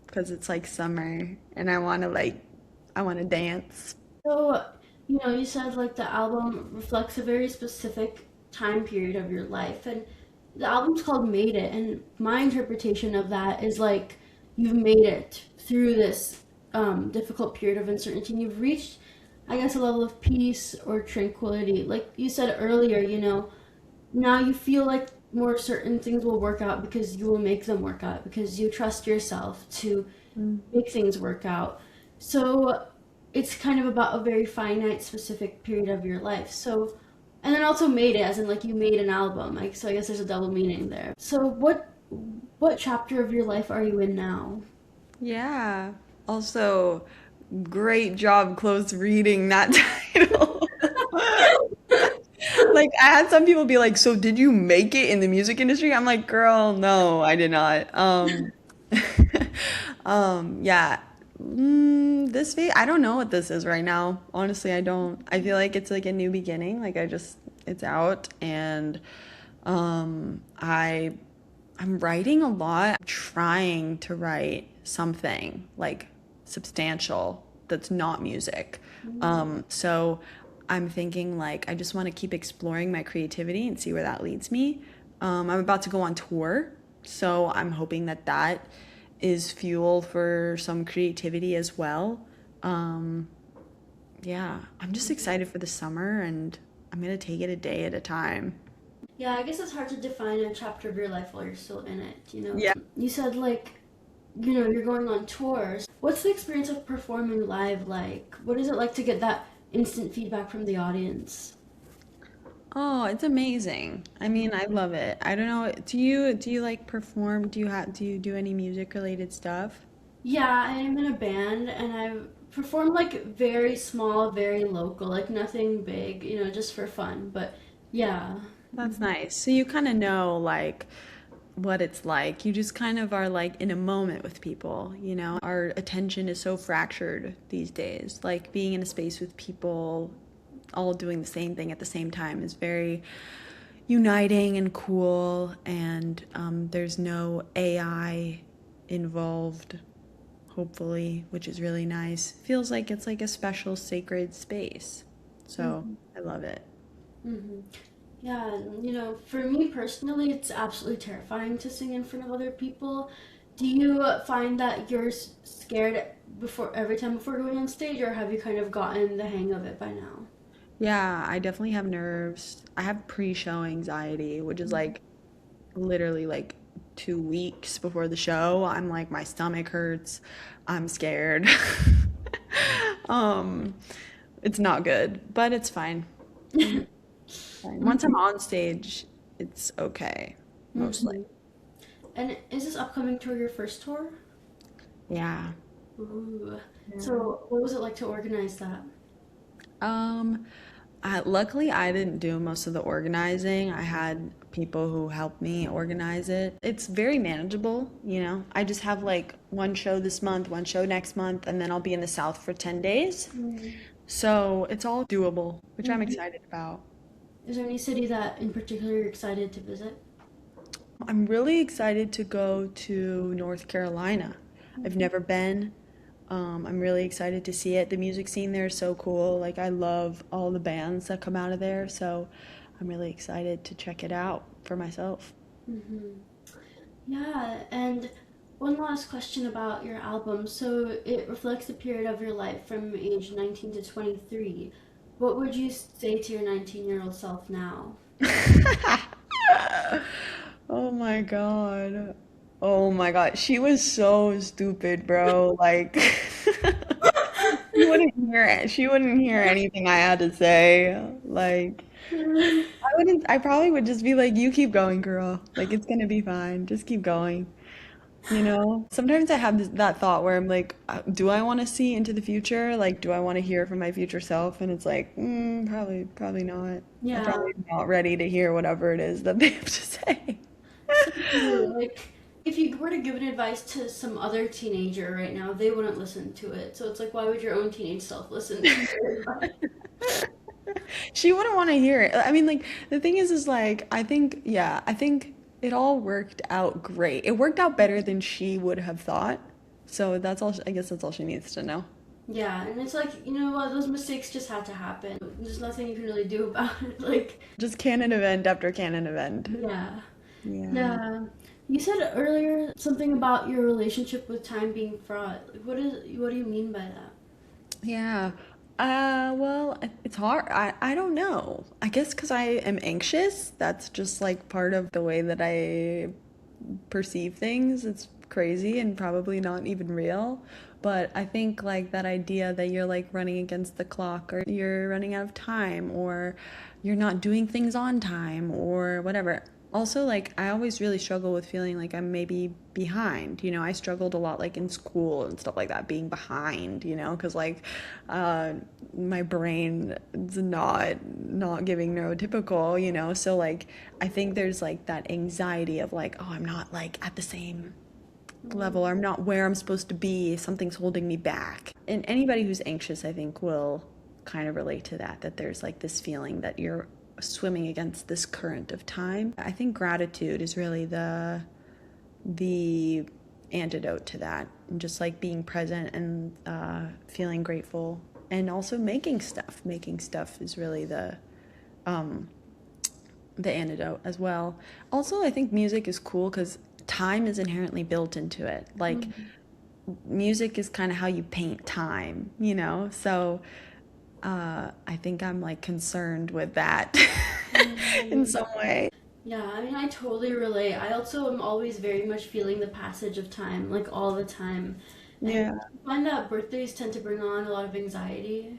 because it's like summer, and I want to dance. So, you said like the album reflects a very specific time period of your life, and the album's called Made It, and my interpretation of that is like you've made it through this difficult period of uncertainty, and you've reached, I guess, a level of peace or tranquility. Like you said earlier, now you feel like more certain things will work out because you will make them work out because you trust yourself to make things work out. So it's kind of about a very finite, specific period of your life. So, and then also made it, as in like you made an album. Like, so I guess there's a double meaning there. So what chapter of your life are you in now? Yeah. Also, great job close reading that title. Like, I had some people be like, "So did you make it in the music industry?" I'm like, "Girl, no, I did not." Yeah. This phase, I don't know what this is right now. Honestly, I don't. I feel like it's like a new beginning. Like it's out, and I'm writing a lot. I'm trying to write something like substantial that's not music. So I'm thinking like I just want to keep exploring my creativity and see where that leads me. I'm about to go on tour, so I'm hoping that that is fuel for some creativity as well. Um, yeah, I'm just excited for the summer and I'm gonna take it a day at a time. Yeah, I guess it's hard to define a chapter of your life while you're still in it, you know. Yeah. You said like, you know, you're going on tours. What's the experience of performing live like? What is it like to get that instant feedback from the audience? Oh, it's amazing. I mean, I love it. I don't know, do you like perform? Do you do any music related stuff? Yeah, I'm in a band and I've performed like very small, very local, like nothing big, you know, just for fun. But yeah. That's nice. So you kind of know like what it's like. You just kind of are like in a moment with people, you know? Our attention is so fractured these days. Like being in a space with people all doing the same thing at the same time is very uniting and cool. And there's no AI involved, hopefully, which is really nice. Feels like it's like a special sacred space. So Mhm. I love it. Hmm. Yeah, and, you know, for me personally, it's absolutely terrifying to sing in front of other people. Do you find that you're scared before every time before going on stage, or have you kind of gotten the hang of it by now? Yeah, I definitely have nerves. I have pre-show anxiety, which is like literally like 2 weeks before the show. I'm like, my stomach hurts. I'm scared. Um, it's not good, but it's fine. Mm, fine. Once I'm Hmm. on stage, it's okay, mostly. Hmm. And is this upcoming tour your first tour? Yeah. Ooh. Yeah. So, what was it like to organize that? Um, luckily, I didn't do most of the organizing. I had people who helped me organize it. It's very manageable, you know. I just have like one show this month, one show next month, and then I'll be in the South for 10 days. So it's all doable, which I'm Mm-hmm. excited about. Is there any city that in particular you're excited to visit? I'm really excited to go to North Carolina. I've Mhm. never been. I'm really excited to see it. The music scene there is so cool. Like, I love all the bands that come out of there. So I'm really excited to check it out for myself. Hmm. Yeah, and one last question about your album. So it reflects the period of your life from age 19 to 23. What would you say to your 19-year-old self now? Oh my God. Oh my God. She was so stupid, bro. Like, she wouldn't hear anything I had to say. Like, I probably would just be like, you keep going, girl. Like, it's gonna be fine. Just keep going. You know? Sometimes I have that thought where I'm like, do I want to see into the future? Like, do I want to hear from my future self? And it's like, probably not. I'm Yeah, probably not ready to hear whatever it is that they have to say. same here. Like, if you were to give an advice to some other teenager right now, they wouldn't listen to it. So it's like, why would your own teenage self listen to your advice? She wouldn't want to hear it. I mean, like, the thing is like, I think it all worked out great. It worked out better than she would have thought. So I guess that's all she needs to know. Yeah, and it's like, you know what, those mistakes just had to happen. There's nothing you can really do about it. Like, Just canon event after canon event. yeah. Yeah. Yeah. You said earlier something about your relationship with time being fraught. Like, what do you mean by that? Yeah. Well, it's hard. I don't know. I guess because I am anxious. That's just like part of the way that I perceive things. It's crazy and probably not even real. But I think like that idea that you're like running against the clock or you're running out of time or you're not doing things on time or whatever. Also, like, I always really struggle with feeling like I'm maybe behind. You know, I struggled a lot, like, in school and stuff like that, being behind, you know, because, like, uh, my brain is not giving neurotypical, you know, so, like, I think there's, like, that anxiety of, like, oh, I'm not, like, at the same level, or I'm not where I'm supposed to be, something's holding me back. And anybody who's anxious, I think, will kind of relate to that, that there's like this feeling that you're swimming against this current of time. I think gratitude is really the antidote to that, and just like being present and feeling grateful and also making stuff. Making stuff is really the antidote as well. Also, I think music is cool because time is inherently built into it. Like, music is kind of how you paint time, you know? So, I think I'm like concerned with that in some way. Yeah, I mean, I totally relate. I also am always very much feeling the passage of time, like all the time. And Yeah. I find that birthdays tend to bring on a lot of anxiety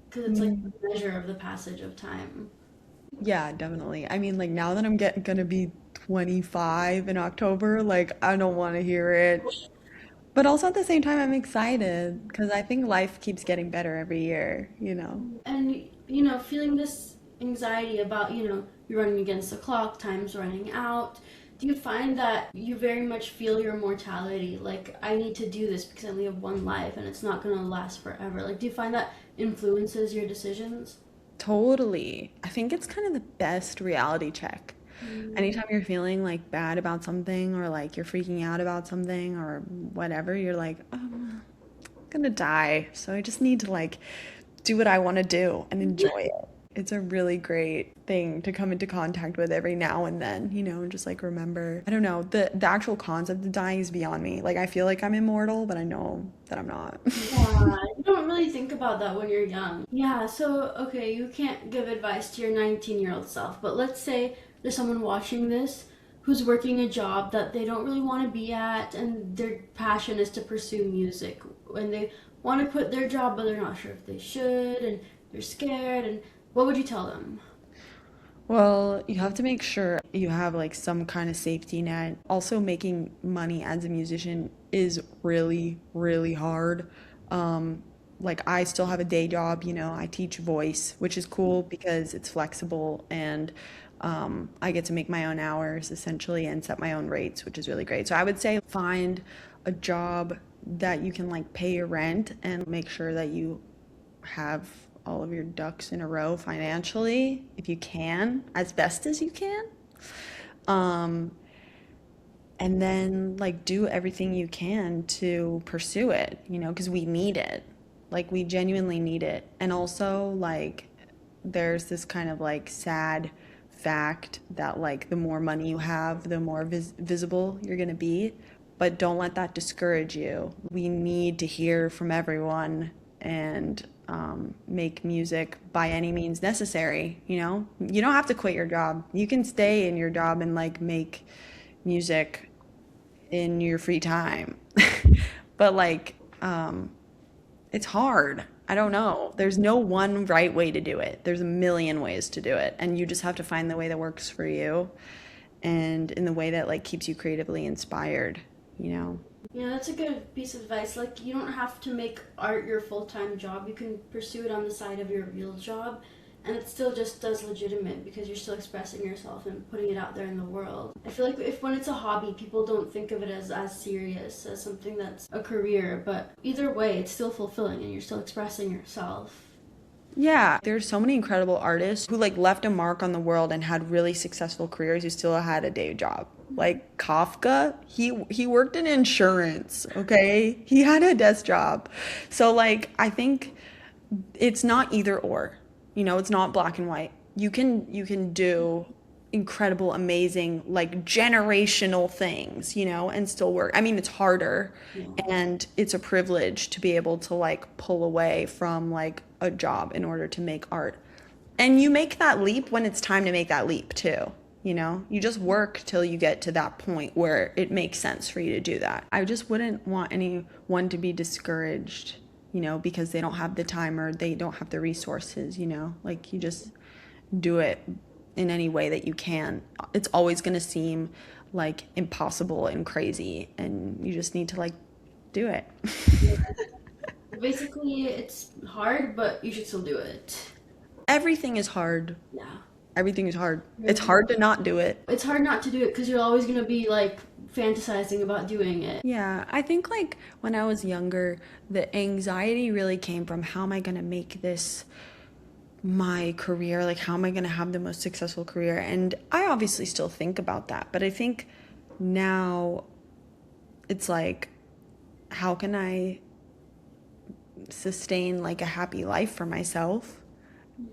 because it's like Mm. a measure of the passage of time. Yeah, definitely. I mean, like now that I'm gonna be 25 in October, like I don't want to hear it. But also at the same time, I'm excited because I think life keeps getting better every year, you know? And, feeling this anxiety about, you're running against the clock, time's running out. Do you find that you very much feel your mortality? Like, I need to do this because I only have one life and it's not going to last forever. Like, do you find that influences your decisions? Totally. I think it's kind of the best reality check. Mm. Anytime you're feeling like bad about something or like you're freaking out about something or whatever, you're like, oh, I'm gonna die. So I just need to like do what I want to do and enjoy it. It's a really great thing to come into contact with every now and then, you know, and just like remember. I don't know, the actual concept of dying is beyond me. Like I feel like I'm immortal, but I know that I'm not. Yeah, you don't really think about that when you're young. Yeah, so okay, you can't give advice to your 19-year-old self, but let's say there's someone watching this who's working a job that they don't really want to be at, and their passion is to pursue music, and they want to quit their job, but they're not sure if they should, and they're scared, and what would you tell them? Well, you have to make sure you have like some kind of safety net. Also, making money as a musician is really, really hard. Um, like I still have a day job, you know, I teach voice, which is cool because it's flexible and I get to make my own hours essentially and set my own rates, which is really great. So I would say find a job that you can like pay your rent and make sure that you have all of your ducks in a row financially if you can, as best as you can. Um, and then like do everything you can to pursue it, you know, because we need it. Like we genuinely need it. And also like there's this kind of like sad fact that like the more money you have, the more visible you're going to be. But don't let that discourage you. We need to hear from everyone and make music by any means necessary. You know, you don't have to quit your job. You can stay in your job and like make music in your free time. But like, it's hard. I don't know. There's no one right way to do it. There's a million ways to do it, and you just have to find the way that works for you and in the way that like keeps you creatively inspired, you know? Yeah, that's a good piece of advice. Like, you don't have to make art your full-time job. You can pursue it on the side of your real job, and it still just does legitimate because you're still expressing yourself and putting it out there in the world. I feel like if when it's a hobby, people don't think of it as serious, as something that's a career, but either way, it's still fulfilling and you're still expressing yourself. Yeah, there's so many incredible artists who like left a mark on the world and had really successful careers who still had a day job. Like Kafka, he worked in insurance, okay? He had a desk job. So like I think it's not either or. You know, it's not black and white. You can do incredible, amazing, like generational things, you know, and still work. I mean, it's harder Yeah. and it's a privilege to be able to like pull away from like a job in order to make art. And you make that leap when it's time to make that leap too. You know, you just work till you get to that point where it makes sense for you to do that. I just wouldn't want anyone to be discouraged, you know, because they don't have the time or they don't have the resources, you know, like you just do it in any way that you can. It's always going to seem like impossible and crazy, and you just need to like do it. Basically, it's hard, but you should still do it. Everything is hard. Yeah. Everything is hard. It's Really. hard to not do it. It's hard not to do it because you're always going to be like fantasizing about doing it. Yeah, I think like when I was younger, the anxiety really came from how am I going to make this my career? Like, how am I going to have the most successful career? And I obviously still think about that, but I think now it's like, how can I sustain like a happy life for myself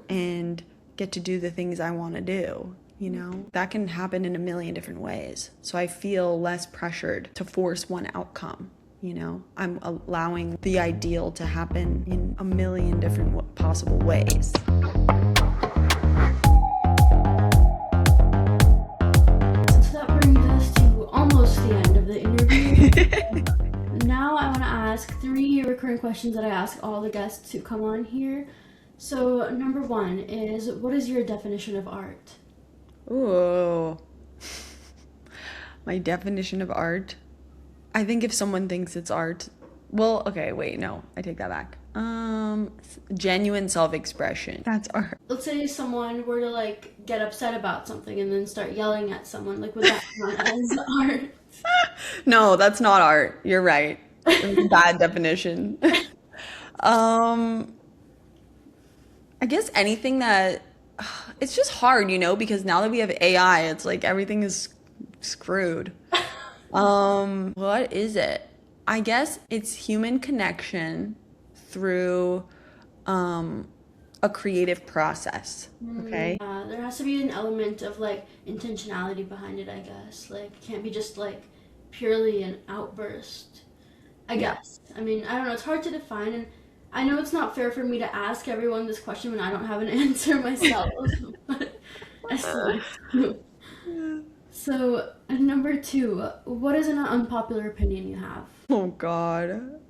and get to do the things I want to do. That can happen in a million different ways. So I feel less pressured to force one outcome. I'm allowing the ideal to happen in a million different possible ways. So that brings us to almost the end of the interview. Now I want to ask 3 recurring questions that I ask all the guests who come on here. So number 1 is, what is your definition of art? Ooh. My definition of art. I think if someone thinks it's art, well, okay, wait, no, I take that back. Genuine self-expression. That's art. Let's say someone were to like get upset about something and then start yelling at someone, like would that count as art? No, that's not art. You're right. It was a bad definition. I guess anything that it's just hard, because now that we have AI, it's like everything is screwed. What is it? I guess it's human connection through a creative process. Okay. There has to be an element of like intentionality behind it, I guess. Like it can't be just like purely an outburst, I guess. I mean, I don't know, it's hard to define, and I know it's not fair for me to ask everyone this question when I don't have an answer myself, but I still do. So, number 2, what is an unpopular opinion you have? Oh God.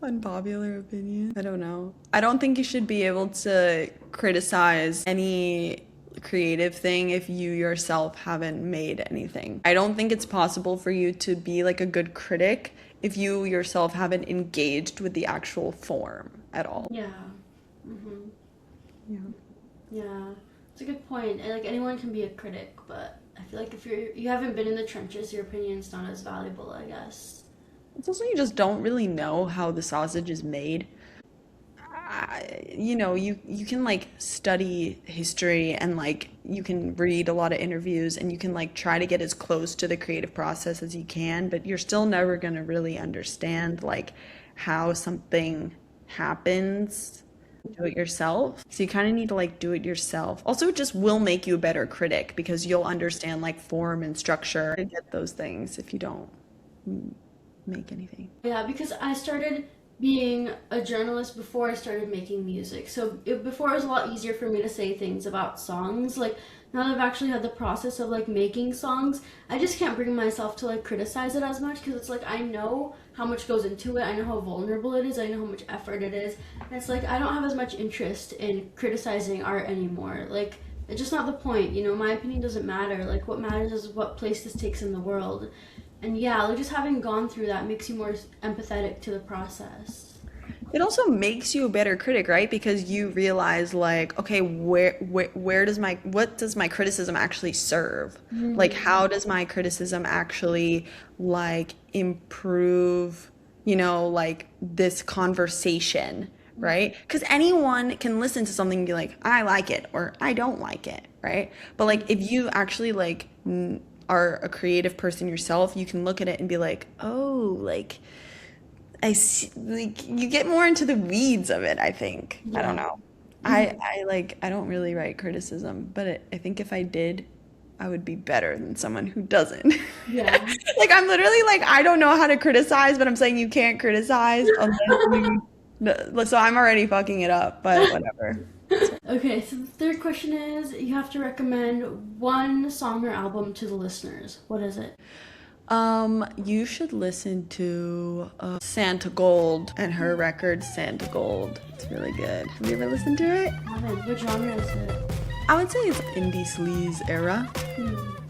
Unpopular opinion? I don't know. I don't think you should be able to criticize any creative thing if you yourself haven't made anything. I don't think it's possible for you to be like a good critic if you yourself haven't engaged with the actual form at all. Yeah. Yeah. It's a good point. And like anyone can be a critic, but I feel like if you haven't been in the trenches, your opinion's not as valuable, I guess. It's also you just don't really know how the sausage is made. You can like study history and like you can read a lot of interviews and you can like try to get as close to the creative process as you can, but you're still never going to really understand like how something happens. Do it yourself. So you kind of need to like do it yourself. Also, it just will make you a better critic because you'll understand like form and structure and get those things if you don't make anything. Yeah, because I started being a journalist before I started making music. So before it was a lot easier for me to say things about songs. Like now that I've actually had the process of like making songs, I just can't bring myself to like criticize it as much because it's like I know how much goes into it. I know how vulnerable it is. I know how much effort it is. And it's like I don't have as much interest in criticizing art anymore. Like it's just not the point. My opinion doesn't matter. Like what matters is what place this takes in the world. And yeah, like just having gone through that makes you more empathetic to the process. It also makes you a better critic, right? Because you realize like, okay, where does what does my criticism actually serve? Like how does my criticism actually like improve, like this conversation, right? Because anyone can listen to something and be like, I like it or I don't like it, right? But like if you actually like are a creative person yourself, you can look at it and be like, oh, like I see, like you get more into the weeds of it, I think. I don't know. I don't really write criticism, but I think if I did, I would be better than someone who doesn't. Yeah. Like I'm literally like I don't know how to criticize, but I'm saying you can't criticize unless you so I'm already fucking it up, but whatever. Okay, so the third question is you have to recommend one song or album to the listeners. What is it? You should listen to Santa Gold and her record Santa Gold. It's really good. Have you ever listened to it? I haven't. What genre is it? I would say it's indie sleaze era,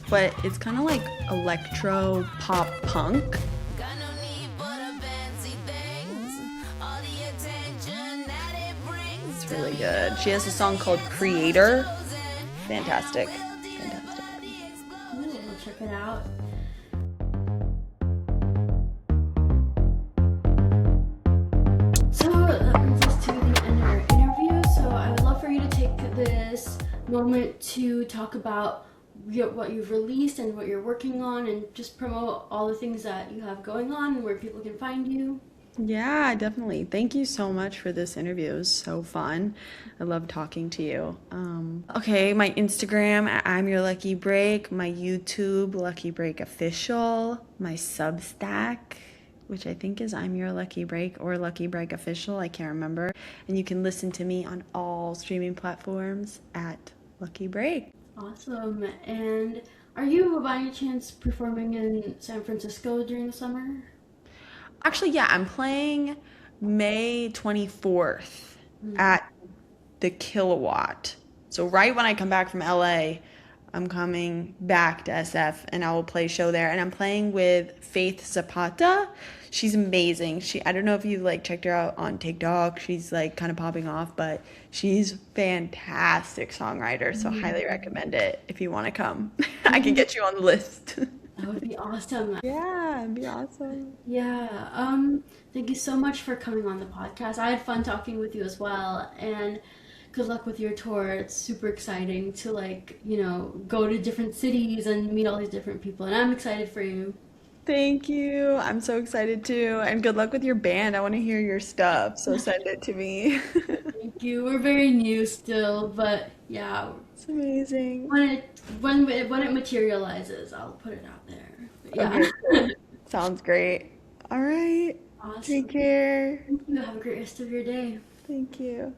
but it's kind of like electro pop punk. It's really good. She has a song called Creator. Fantastic. Fantastic. Ooh, I'll check it out. So that brings us to the end of our interview. So I would love for you to take this moment to talk about what you've released and what you're working on and just promote all the things that you have going on and where people can find you. Yeah, definitely. Thank you so much for this interview. It was so fun. I love talking to you. Okay, my Instagram, I'm Your Lucky Break, my YouTube, Lucky Break Official, my Substack, which I think is I'm Your Lucky Break or Lucky Break Official. I can't remember. And you can listen to me on all streaming platforms at Lucky Break. Awesome. And are you by any chance performing in San Francisco during the summer? Actually, yeah, I'm playing May 24th Mm. at the Kilowatt. So right when I come back from LA, I'm coming back to SF and I will play a show there. And I'm playing with Faith Zapata. She's amazing. I don't know if you like checked her out on TikTok. She's like kind of popping off, but she's fantastic songwriter. So highly recommend it if you want to come. I can get you on the list. That would be awesome. Yeah, it'd be awesome. Yeah, thank you so much for coming on the podcast. I had fun talking with you as well, and good luck with your tour. It's super exciting to go to different cities and meet all these different people, and I'm excited for you. Thank you. I'm so excited too. And good luck with your band. I want to hear your stuff, so send it to me. Thank you. We're very new still, but yeah, It's amazing. when it materializes, I'll put it out there. But yeah. Okay, cool. Sounds great. All right. Take Awesome. care. Thank you. Have a great rest of your day. Thank you.